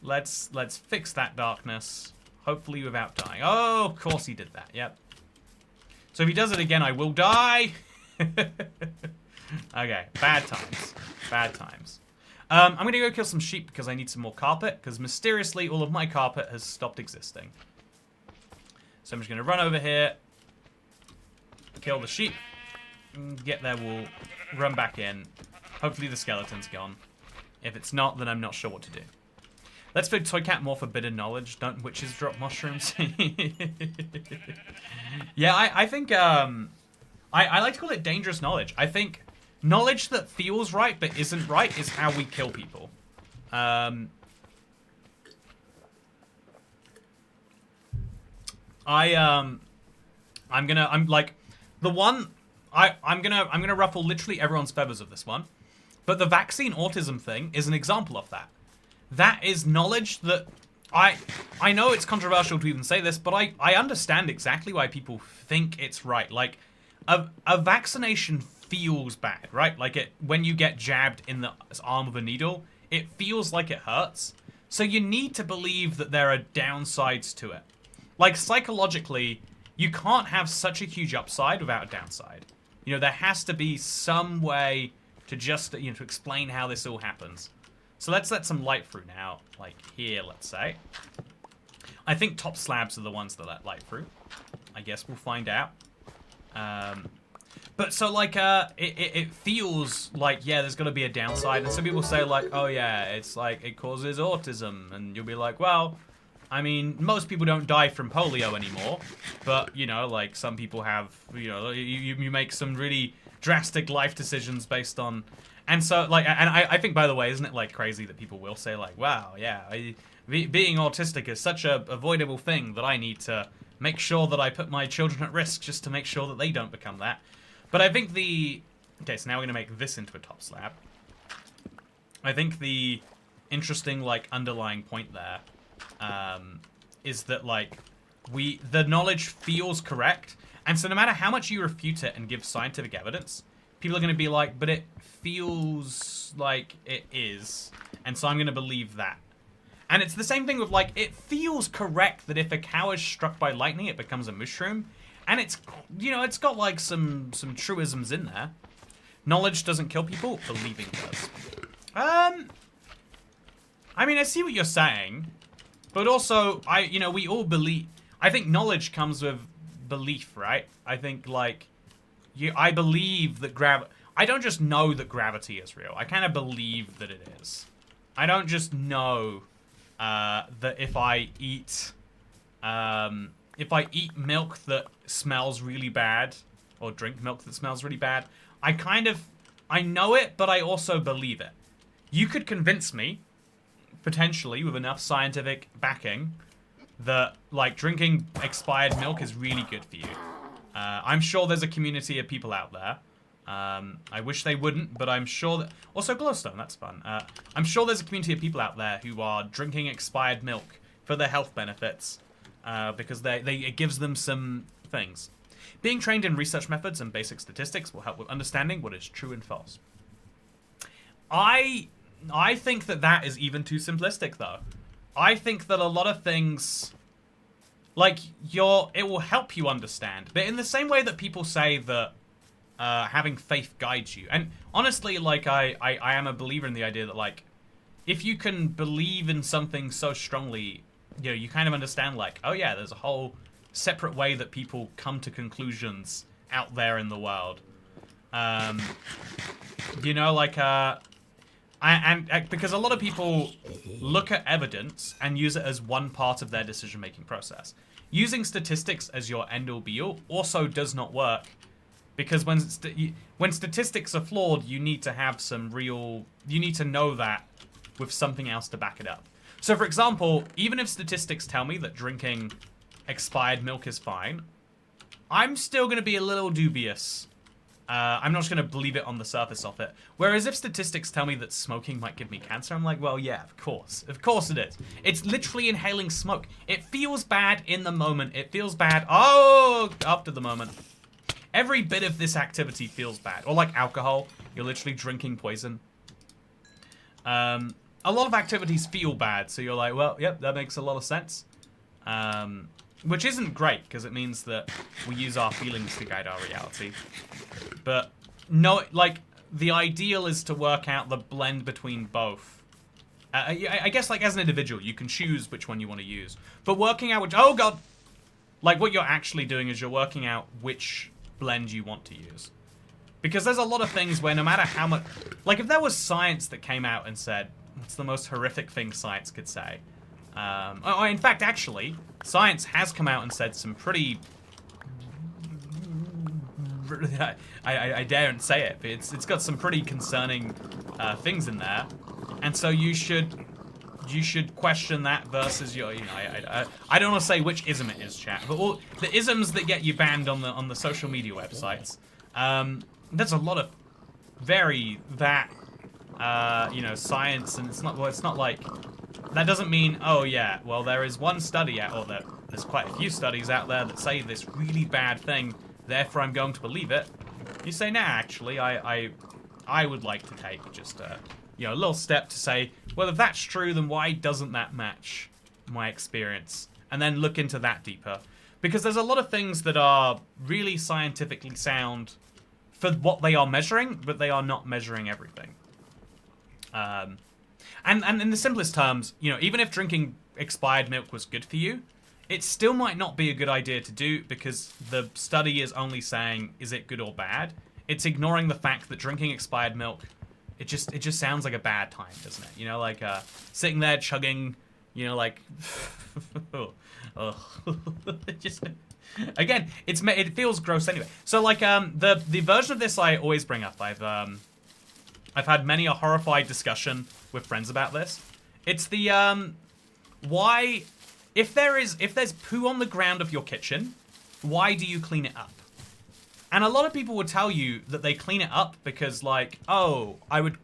Let's fix that darkness, hopefully without dying. Oh, of course he did that, yep. So if he does it again, I will die. Okay, bad times. Bad times. I'm going to go kill some sheep because I need some more carpet, because mysteriously all of my carpet has stopped existing. So I'm just going to run over here, kill the sheep, get their wool, run back in. Hopefully the skeleton's gone. If it's not, then I'm not sure what to do. Let's feed Toycat more forbidden knowledge. Don't witches drop mushrooms? Yeah, I think, I like to call it dangerous knowledge. I think knowledge that feels right but isn't right is how we kill people. I'm gonna ruffle literally everyone's feathers of this one. But the vaccine autism thing is an example of that. That is knowledge that I know it's controversial to even say this, but I understand exactly why people think it's right. Like, a vaccination feels bad, right? Like, when you get jabbed in the arm of a needle, it feels like it hurts. So you need to believe that there are downsides to it. Like, psychologically, you can't have such a huge upside without a downside. You know, there has to be some way to just, you know, to explain how this all happens. So let's let some light through now, like here, let's say. I think top slabs are the ones that let light through. I guess we'll find out. But so, like, it feels like, yeah, there's got to be a downside. And some people say, like, oh, yeah, it's like, it causes autism. And you'll be like, well, I mean, most people don't die from polio anymore. But, you know, like, some people have, you know, you make some really drastic life decisions based on... And so, like, and I think, by the way, isn't it, like, crazy that people will say, like, wow, yeah, being autistic is such a avoidable thing that I need to make sure that I put my children at risk just to make sure that they don't become that. But I think the... Okay, so now we're going to make this into a top slab. I think the interesting, like, underlying point there is that, like, the knowledge feels correct. And so no matter how much you refute it and give scientific evidence, people are going to be like, but it feels like it is. And so I'm going to believe that. And it's the same thing with, like, it feels correct that if a cow is struck by lightning, it becomes a mushroom. And it's, you know, it's got, like, some truisms in there. Knowledge doesn't kill people, believing does. I mean, I see what you're saying. But also, you know, we all believe... I think knowledge comes with belief, right? I think, like, I believe that I don't just know that gravity is real. I kind of believe that it is. just know that if I eat milk that smells really bad, or drink milk that smells really bad, I know it, but I also believe it. You could convince me, potentially, with enough scientific backing, that, like, drinking expired milk is really good for you. I'm sure there's a community of people out there. I wish they wouldn't, but I'm sure that... Also, glowstone, that's fun. I'm sure there's a community of people out there who are drinking expired milk for their health benefits, because it gives them some things. Being trained in research methods and basic statistics will help with understanding what is true and false. I think that is even too simplistic, though. I think that a lot of things, like, it will help you understand. But in the same way that people say that having faith guides you. And honestly, like, I am a believer in the idea that, like, if you can believe in something so strongly, you know, you kind of understand, like, oh yeah, there's a whole separate way that people come to conclusions out there in the world. You know, like, because a lot of people look at evidence and use it as one part of their decision-making process. Using statistics as your end-all be-all also does not work, because when statistics are flawed, you need to have you need to know that with something else to back it up. So, for example, even if statistics tell me that drinking expired milk is fine, I'm still going to be a little dubious. I'm not just going to believe it on the surface of it. Whereas if statistics tell me that smoking might give me cancer, I'm like, well, yeah, of course. Of course it is. It's literally inhaling smoke. It feels bad in the moment. It feels bad, after the moment. Every bit of this activity feels bad. Or like alcohol. You're literally drinking poison. A lot of activities feel bad, so you're like, well, yep, that makes a lot of sense. Which isn't great, because it means that we use our feelings to guide our reality. But, no, like, the ideal is to work out the blend between both. I guess, like, as an individual, you can choose which one you want to use. But working out which... Oh, God! Like, what you're actually doing is you're working out which blend you want to use. Because there's a lot of things where no matter how much... Like, if there was science that came out and said, what's the most horrific thing science could say? In fact, actually, science has come out and said some pretty... I daren't say it, but it's got some pretty concerning things in there, and so you should question that versus your, you know, I don't want to say which ism it is, chat, but all the isms that get you banned on the social media websites. There's a lot of you know, science, and it's not like. That doesn't mean, oh yeah, well there is one study out, or there's quite a few studies out there that say this really bad thing, therefore I'm going to believe it. You say, nah, actually, I would like to take just a little step to say, well, if that's true, then why doesn't that match my experience? And then look into that deeper. Because there's a lot of things that are really scientifically sound for what they are measuring, but they are not measuring everything. And in the simplest terms, you know, even if drinking expired milk was good for you, it still might not be a good idea to do, because the study is only saying, is it good or bad? It's ignoring the fact that drinking expired milk, it just sounds like a bad time, doesn't it? You know, like sitting there chugging, you know, like, again, it feels gross anyway. So like the version of this I always bring up, I've had many a horrified discussion with friends about this. It's the why, if there's poo on the ground of your kitchen, why do you clean it up? And a lot of people would tell you that they clean it up because, like, oh, I'm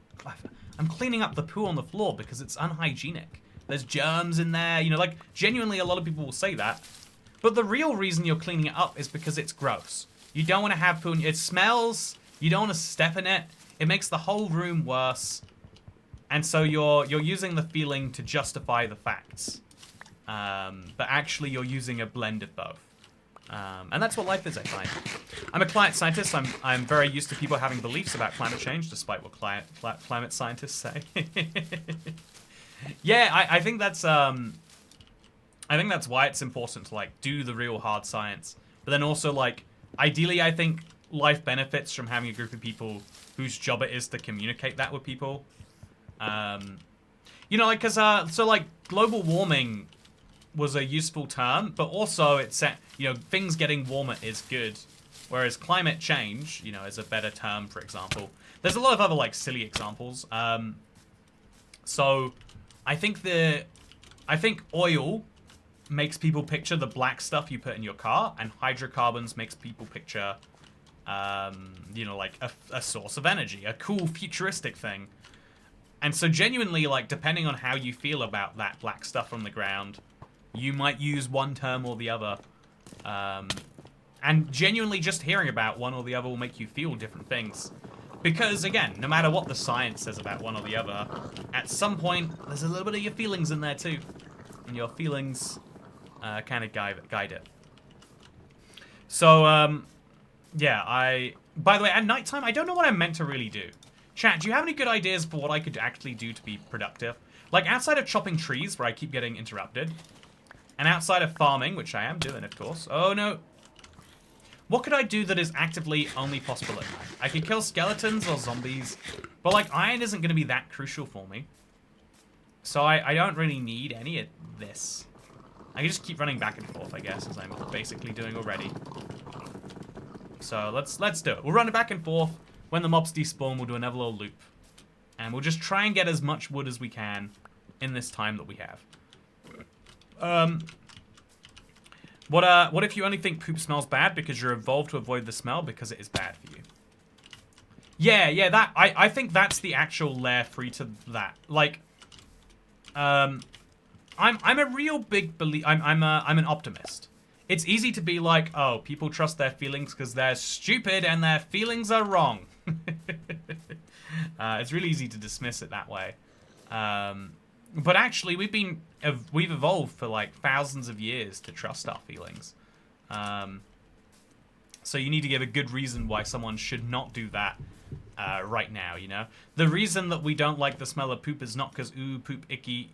cleaning up the poo on the floor because it's unhygienic. There's germs in there, you know, like, genuinely a lot of people will say that. But the real reason you're cleaning it up is because it's gross. You don't want to have poo, it smells, you don't want to step in it. It makes the whole room worse, and so you're using the feeling to justify the facts, but actually you're using a blend of both, and that's what life is, I find. I'm a climate scientist. I'm very used to people having beliefs about climate change, despite what climate scientists say. Yeah, I think that's why it's important to, like, do the real hard science, but then also, like, ideally, I think life benefits from having a group of people whose job it is to communicate that with people. You know, like, because, so, like, global warming was a useful term, but also it said, you know, things getting warmer is good. Whereas climate change, you know, is a better term, for example. There's a lot of other, like, silly examples. So, I think oil makes people picture the black stuff you put in your car, and hydrocarbons makes people picture, you know, like, a source of energy, a cool futuristic thing. And so genuinely, like, depending on how you feel about that black stuff on the ground, you might use one term or the other. And genuinely just hearing about one or the other will make you feel different things. Because, again, no matter what the science says about one or the other, at some point, there's a little bit of your feelings in there, too. And your feelings kind of guide it. So, yeah, by the way, at nighttime, I don't know what I'm meant to really do. Chat, do you have any good ideas for what I could actually do to be productive? Like, outside of chopping trees, where I keep getting interrupted, and outside of farming, which I am doing, of course. Oh, no. What could I do that is actively only possible at night? I could kill skeletons or zombies, but, like, iron isn't going to be that crucial for me. So I don't really need any of this. I can just keep running back and forth, I guess, as I'm basically doing already. So let's do it. We'll run it back and forth. When the mobs despawn, we'll do another little loop. And we'll just try and get as much wood as we can in this time that we have. What if you only think poop smells bad because you're evolved to avoid the smell because it is bad for you? Yeah, I think that's the actual layer 3 to that. Like, I'm a real big believer. I'm an optimist. It's easy to be like, oh, people trust their feelings because they're stupid and their feelings are wrong. It's really easy to dismiss it that way. But actually, we've evolved for like thousands of years to trust our feelings. So you need to give a good reason why someone should not do that right now. You know, the reason that we don't like the smell of poop is not because ooh poop icky.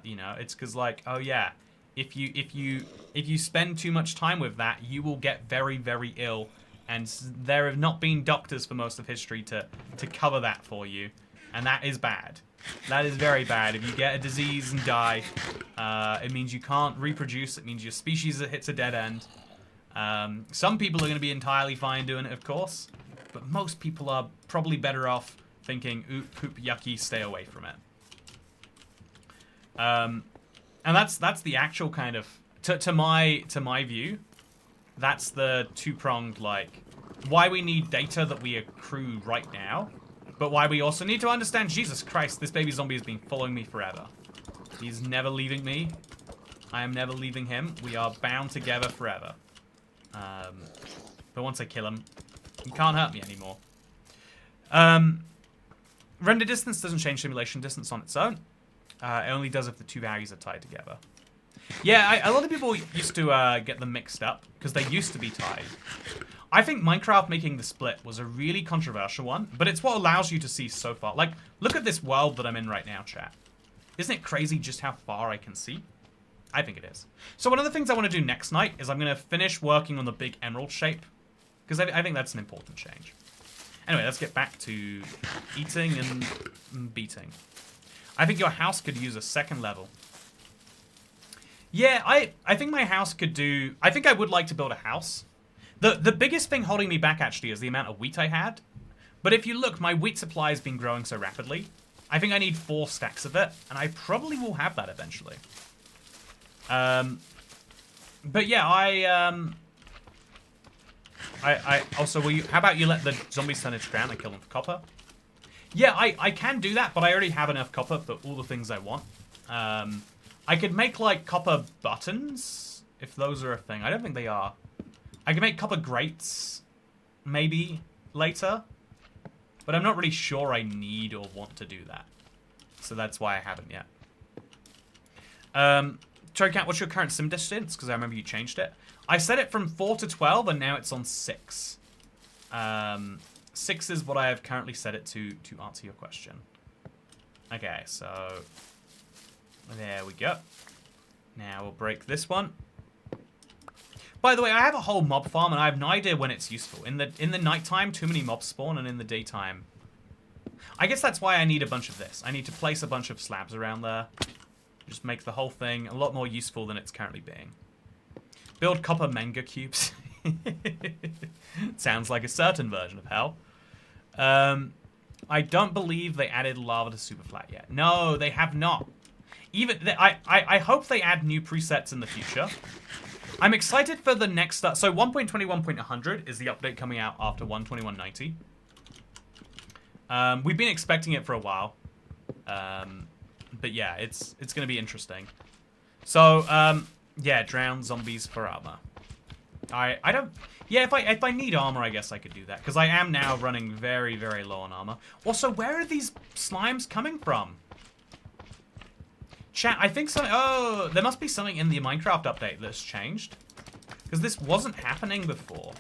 You know, it's because like, oh yeah, if you spend too much time with that, you will get very, very ill. And there have not been doctors for most of history to cover that for you. And that is bad. That is very bad. If you get a disease and die, it means you can't reproduce. It means your species hits a dead end. Some people are going to be entirely fine doing it, of course. But most people are probably better off thinking, ooh, poop, yucky, stay away from it. And that's the actual kind of... To my view... That's the two-pronged, like, why we need data that we accrue right now, but why we also need to understand, Jesus Christ, this baby zombie has been following me forever. He's never leaving me. I am never leaving him. We are bound together forever. But once I kill him, he can't hurt me anymore. Render distance doesn't change simulation distance on its own. It only does if the two values are tied together. Yeah, a lot of people used to get them mixed up, because they used to be tied. I think Minecraft making the split was a really controversial one, but it's what allows you to see so far. Like, look at this world that I'm in right now, chat. Isn't it crazy just how far I can see? I think it is. So one of the things I want to do next night is I'm going to finish working on the big emerald shape, because I think that's an important change. Anyway, let's get back to eating and beating. I think your house could use a second level. Yeah, I think my house could do... I think I would like to build a house. The biggest thing holding me back, actually, is the amount of wheat I had. But if you look, my wheat supply has been growing so rapidly. I think I need 4 stacks of it, and I probably will have that eventually. But yeah, I also, how about you let the zombies turn into ground and kill them for copper? Yeah, I can do that, but I already have enough copper for all the things I want. I could make, like, copper buttons, if those are a thing. I don't think they are. I can make copper grates, maybe, later. But I'm not really sure I need or want to do that. So that's why I haven't yet. Cat, what's your current sim distance? Because I remember you changed it. I set it from 4 to 12, and now it's on 6. 6 is what I have currently set it to answer your question. Okay, so... there we go. Now we'll break this one. By the way, I have a whole mob farm, and I have no idea when it's useful. In the nighttime, too many mobs spawn, and in the daytime, I guess that's why I need a bunch of this. I need to place a bunch of slabs around there. Just make the whole thing a lot more useful than it's currently being. Build copper manga cubes. Sounds like a certain version of hell. I don't believe they added lava to Superflat yet. No, they have not. I hope they add new presets in the future. I'm excited for the next... So 1.21.100 is the update coming out after 121.90. We've been expecting it for a while. But yeah, it's going to be interesting. So, yeah, drown zombies for armor. I don't... Yeah, if I need armor, I guess I could do that. Because I am now running very, very low on armor. Also, where are these slimes coming from? Chat, I think something... Oh, there must be something in the Minecraft update that's changed. Because this wasn't happening before.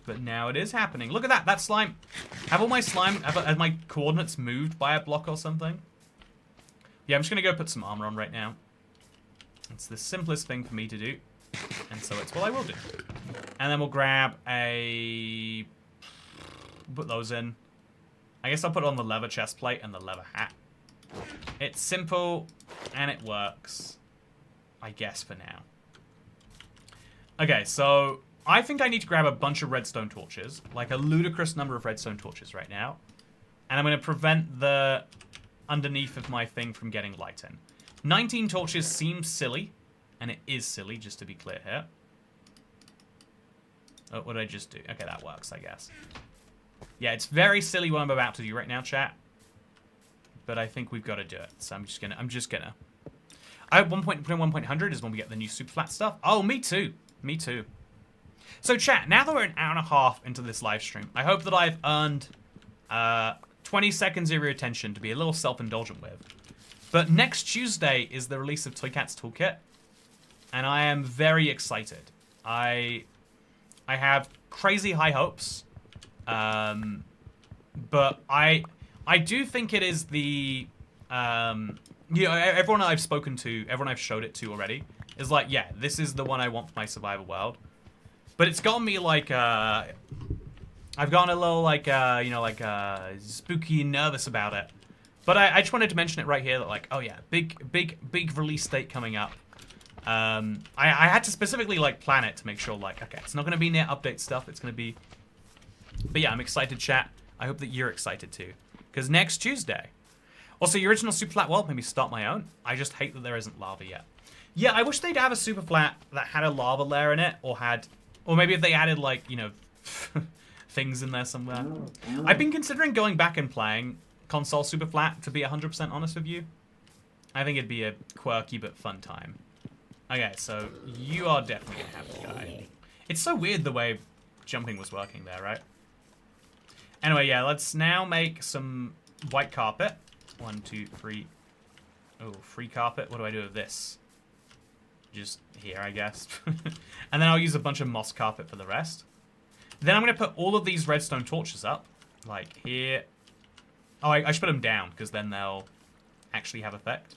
But now it is happening. Look at that. That slime. Have all my slime... Have my coordinates moved by a block or something? Yeah, I'm just going to go put some armor on right now. It's the simplest thing for me to do. And so it's what I will do. And then we'll grab a... Put those in. I guess I'll put on the leather chest plate and the leather hat. It's simple, and it works. I guess for now. Okay, so... I think I need to grab a bunch of redstone torches. Like a ludicrous number of redstone torches right now. And I'm going to prevent the underneath of my thing from getting light in. 19 torches seems silly. And it is silly, just to be clear here. Oh, what did I just do? Okay, that works, I guess. Yeah, it's very silly what I'm about to do right now, chat. But I think we've got to do it. So I'm just gonna. I have 1.100 is when we get the new Superflat stuff. Oh, me too. Me too. So chat, now that we're an hour and a half into this live stream, I hope that I've earned 20 seconds of your attention to be a little self-indulgent with. But next Tuesday is the release of Toycat's Toolkit. And I am very excited. I have crazy high hopes. But I do think it is the... you know, everyone I've spoken to, everyone I've showed it to already, is like, yeah, this is the one I want for my survival world. But it's gotten me like, I've gotten a little like, you know, like, spooky and nervous about it. But I just wanted to mention it right here that like, oh yeah, big release date coming up. I had to specifically like plan it to make sure like, okay, it's not going to be near update stuff. It's going to be, but yeah, I'm excited, chat. I hope that you're excited too. Because next Tuesday. Also, your original Superflat world made me start my own. I just hate that there isn't lava yet. Yeah, I wish they'd have a Superflat that had a lava layer in it, or maybe if they added like, you know, things in there somewhere. I've been considering going back and playing console Superflat, to be 100% honest with you. I think it'd be a quirky but fun time. Okay, so you are definitely a happy guy. It's so weird the way jumping was working there, right? Anyway, yeah, let's now make some white carpet. 1, 2, 3. Oh, free carpet. What do I do with this? Just here, I guess. And then I'll use a bunch of moss carpet for the rest. Then I'm going to put all of these redstone torches up. Like here. Oh, I should put them down, because then they'll actually have effect.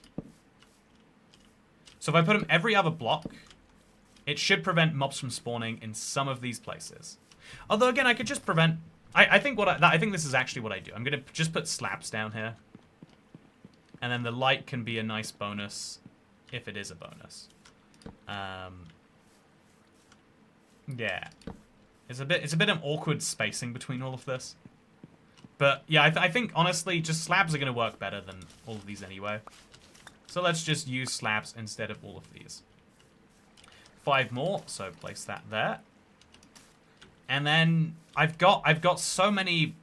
So if I put them every other block, it should prevent mobs from spawning in some of these places. Although, again, I could just prevent... I think this is actually what I do. I'm going to just put slabs down here. And then the light can be a nice bonus, if it is a bonus. Yeah. It's a bit of awkward spacing between all of this. But, yeah, I think, honestly, just slabs are going to work better than all of these anyway. So let's just use slabs instead of all of these. 5 more, so place that there. And then I've got so many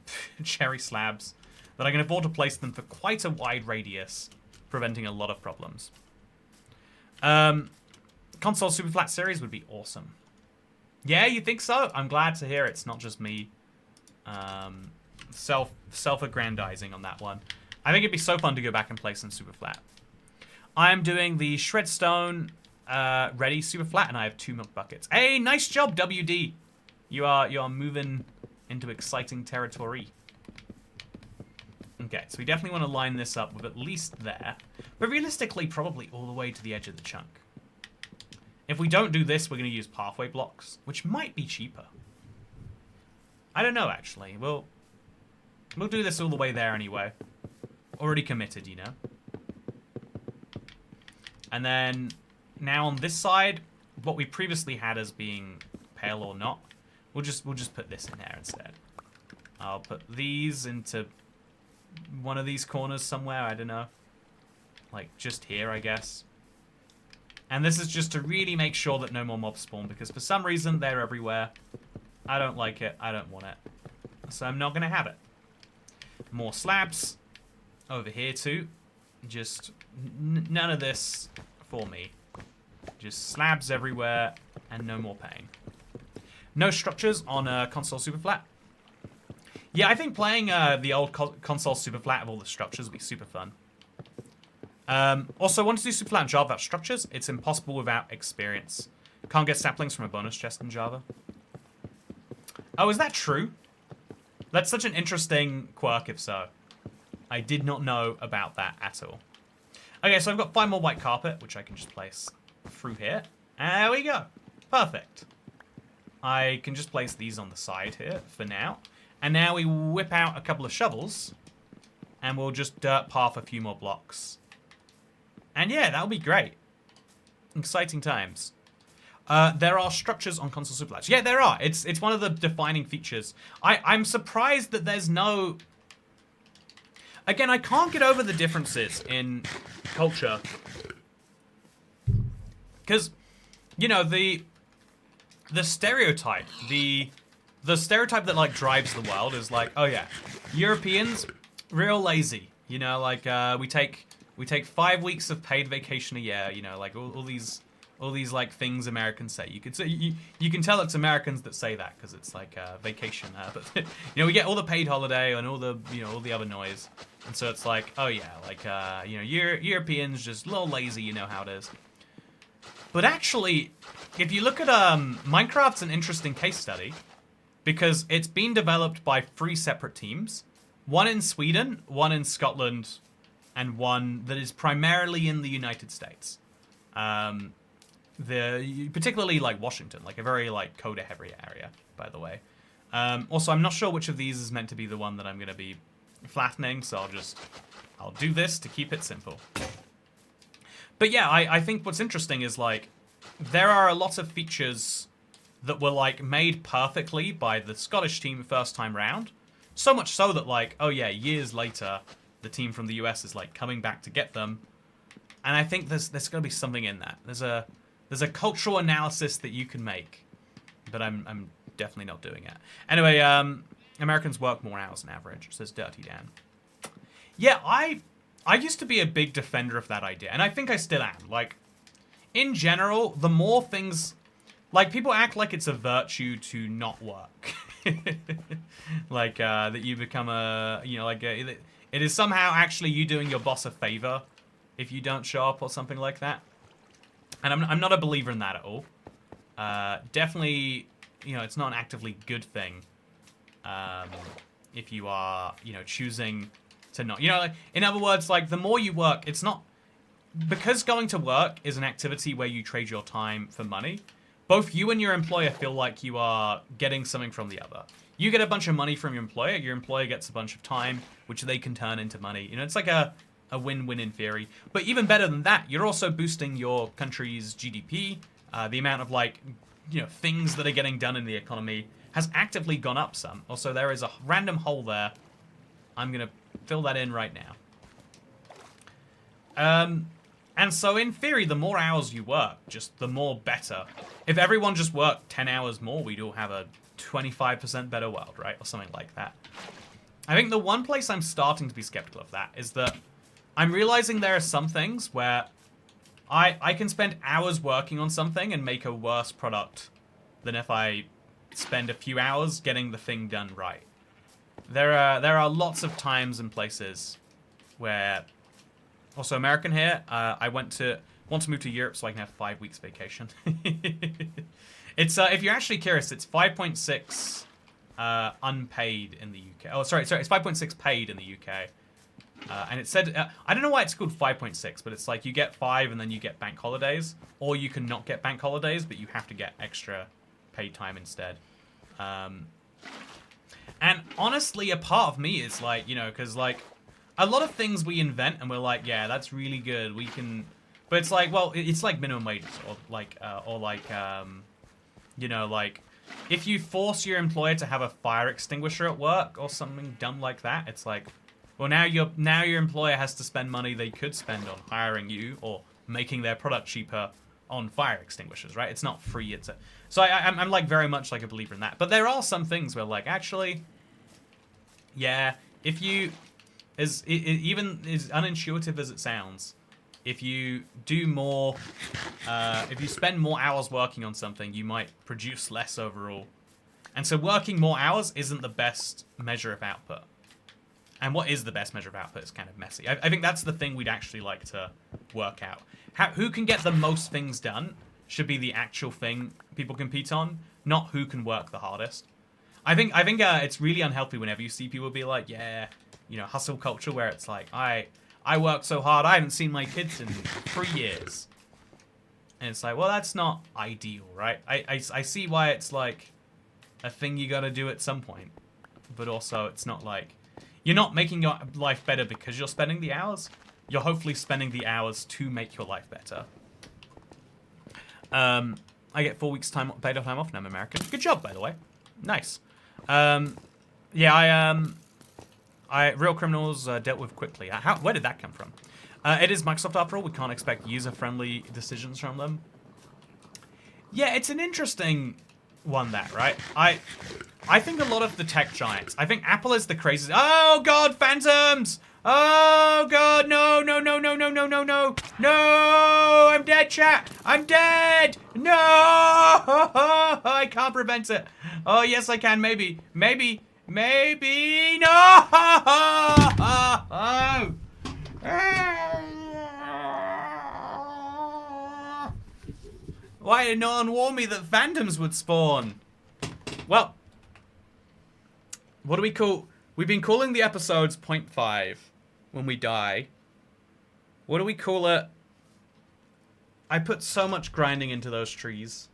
cherry slabs that I can afford to place them for quite a wide radius, preventing a lot of problems. Console Superflat series would be awesome. Yeah, you think so? I'm glad to hear it's not just me self-aggrandizing on that one. I think it'd be so fun to go back and play some Superflat. I'm doing the Shredstone ready Superflat, and I have 2 milk buckets. Hey, nice job, WD. You are moving into exciting territory. Okay, so we definitely want to line this up with at least there, but realistically, probably all the way to the edge of the chunk. If we don't do this, we're going to use pathway blocks, which might be cheaper. I don't know, actually. We'll We'll do this all the way there anyway. Already committed, you know. And then now on this side, what we previously had as being pale or not, we'll just put this in there instead. I'll put these into one of these corners somewhere, I don't know. Like just here, I guess. And this is just to really make sure that no more mobs spawn, because for some reason they're everywhere. I don't like it. I don't want it. So I'm not going to have it. More slabs over here too. Just none of this for me. Just slabs everywhere and no more pain. No structures on console Superflat. Yeah, I think playing the old console Superflat of all the structures would be super fun. Also, I want to do Superflat in Java without structures. It's impossible without experience. Can't get saplings from a bonus chest in Java. Oh, is that true? That's such an interesting quirk, if so. I did not know about that at all. Okay, so I've got 5 more white carpet, which I can just place through here. There we go. Perfect. I can just place these on the side here for now. And now we whip out a couple of shovels. And we'll just dirt path a few more blocks. And yeah, that'll be great. Exciting times. There are structures on console Superflat. Yeah, there are. It's one of the defining features. I'm surprised that there's no... Again, I can't get over the differences in culture. Because, you know, the stereotype, the stereotype that, like, drives the world is like, oh yeah, Europeans, real lazy. You know, like, we take 5 weeks of paid vacation a year, you know, like, all these like things Americans say. You could say you can tell it's Americans that say that because it's like vacation. But you know, we get all the paid holiday and all the all the other noise, and so it's like, oh yeah, like you know, Europeans just a little lazy. You know how it is. But actually, if you look at Minecraft's an interesting case study because it's been developed by 3 separate teams, one in Sweden, one in Scotland, and one that is primarily in the United States. Particularly like Washington, like a very like coder heavy area, by the way. Also, I'm not sure which of these is meant to be the one that I'm going to be flattening, so I'll do this to keep it simple. But yeah, I think what's interesting is like there are a lot of features that were like made perfectly by the Scottish team first time round. So much so that like, oh yeah, years later, the team from the US is like coming back to get them. And I think there's going to be something in that. There's a cultural analysis that you can make, but I'm definitely not doing it. Anyway, Americans work more hours on average, says Dirty Dan. Yeah, I used to be a big defender of that idea, and I think I still am. Like, in general, the more things... Like, people act like it's a virtue to not work. Like, that you become a... You know, like, it is somehow actually you doing your boss a favor if you don't show up or something like that. And I'm not a believer in that at all. Definitely, you know, it's not an actively good thing if you are, you know, choosing to not. You know, like, in other words, like, the more you work, it's not... Because going to work is an activity where you trade your time for money, both you and your employer feel like you are getting something from the other. You get a bunch of money from your employer gets a bunch of time, which they can turn into money. You know, it's like a win-win in theory. But even better than that, you're also boosting your country's GDP. The amount of, like, you know, things that are getting done in the economy has actively gone up some. Also, there is a random hole there. I'm going to fill that in right now. And so, in theory, the more hours you work, just the more better. If everyone just worked 10 hours more, we'd all have a 25% better world, right? Or something like that. I think the one place I'm starting to be skeptical of that is that I'm realizing there are some things where I can spend hours working on something and make a worse product than if I spend a few hours getting the thing done right. There are lots of times and places where... Also, American here, I want to move to Europe so I can have 5 weeks vacation. It's if you're actually curious, it's 5.6 unpaid in the UK. Oh, sorry, it's 5.6 paid in the UK. And it said, I don't know why it's called 5.6, but it's like you get 5 and then you get bank holidays, or you can not get bank holidays, but you have to get extra paid time instead. And honestly, a part of me is like, you know, because like a lot of things we invent and we're like, yeah, that's really good. We can, but it's like, well, it's like minimum wages or like, you know, like if you force your employer to have a fire extinguisher at work or something dumb like that, it's like, well, now your employer has to spend money they could spend on hiring you or making their product cheaper on fire extinguishers, right? It's not free. It's a, so I'm like very much like a believer in that. But there are some things where like actually, yeah, if you even as unintuitive as it sounds, if you do more, if you spend more hours working on something, you might produce less overall. And so working more hours isn't the best measure of output. And what is the best measure of output is kind of messy. I think that's the thing we'd actually like to work out. Who can get the most things done should be the actual thing people compete on, not who can work the hardest. I think it's really unhealthy whenever you see people be like, yeah, you know, hustle culture, where it's like, I work so hard, I haven't seen my kids in 3 years. And it's like, well, that's not ideal, right? I see why it's like a thing you gotta do at some point. But also, it's not like, you're not making your life better because you're spending the hours. You're hopefully spending the hours to make your life better. I get 4 weeks paid time off, and I'm American. Good job, by the way. Nice. Yeah, real criminals dealt with quickly. Where did that come from? It is Microsoft after all. We can't expect user-friendly decisions from them. Yeah, it's an interesting one, that, right? I think a lot of the tech giants, I think Apple is the craziest. Oh god, phantoms! Oh god, no, no, no, no, no, no, no, no, no! I'm dead, chat! I'm dead! No! I can't prevent it. Oh yes, I can. Maybe, maybe, maybe. No! Why did no one warn me that phantoms would spawn? Well, what do we call? We've been calling the episodes 0.5 when we die. What do we call it? I put so much grinding into those trees.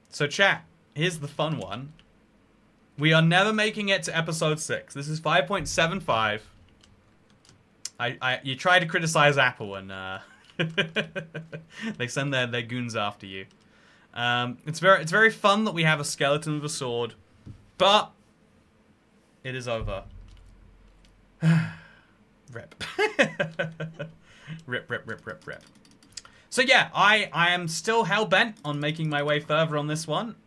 So chat, here's the fun one. We are never making it to episode 6. This is 5.75. You try to criticize Apple and they send their goons after you. It's very fun that we have a skeleton with a sword, but it is over. Rip. Rip, rip, rip, rip, rip. So yeah, I am still hell-bent on making my way further on this one,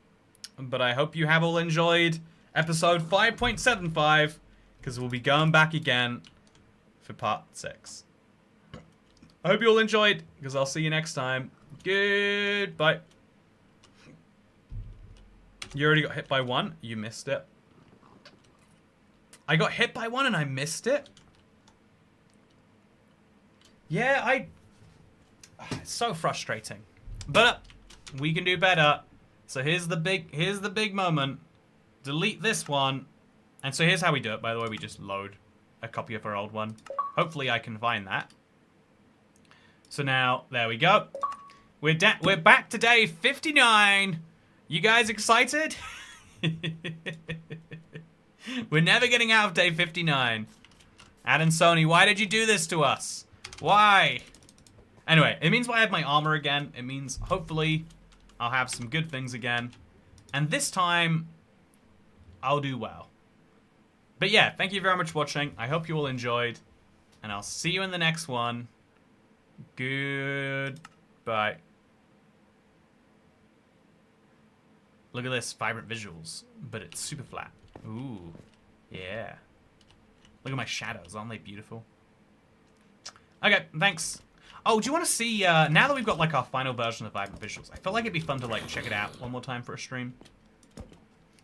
but I hope you have all enjoyed episode 5.75, because we'll be going back again for part 6. I hope you all enjoyed, because I'll see you next time. Goodbye. You already got hit by one. You missed it. I got hit by one and I missed it? Yeah, it's so frustrating. But we can do better. So here's the big moment. Delete this one. And so here's how we do it. By the way, we just load a copy of our old one. Hopefully I can find that. So now, there we go. We're back to day 59. You guys excited? We're never getting out of day 59. Ad and Sony, why did you do this to us? Why? Anyway, it means I have my armor again. It means hopefully I'll have some good things again. And this time, I'll do well. But yeah, thank you very much for watching. I hope you all enjoyed. And I'll see you in the next one. Goodbye. Look at this, vibrant visuals, but it's super flat. Ooh, yeah. Look at my shadows, aren't they beautiful? Okay, thanks. Oh, do you want to see, now that we've got like our final version of vibrant visuals, I feel like it'd be fun to like check it out one more time for a stream.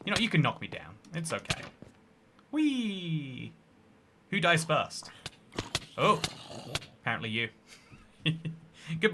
You know, you can knock me down. It's okay. Whee! Who dies first? Oh, apparently you. Goodbye.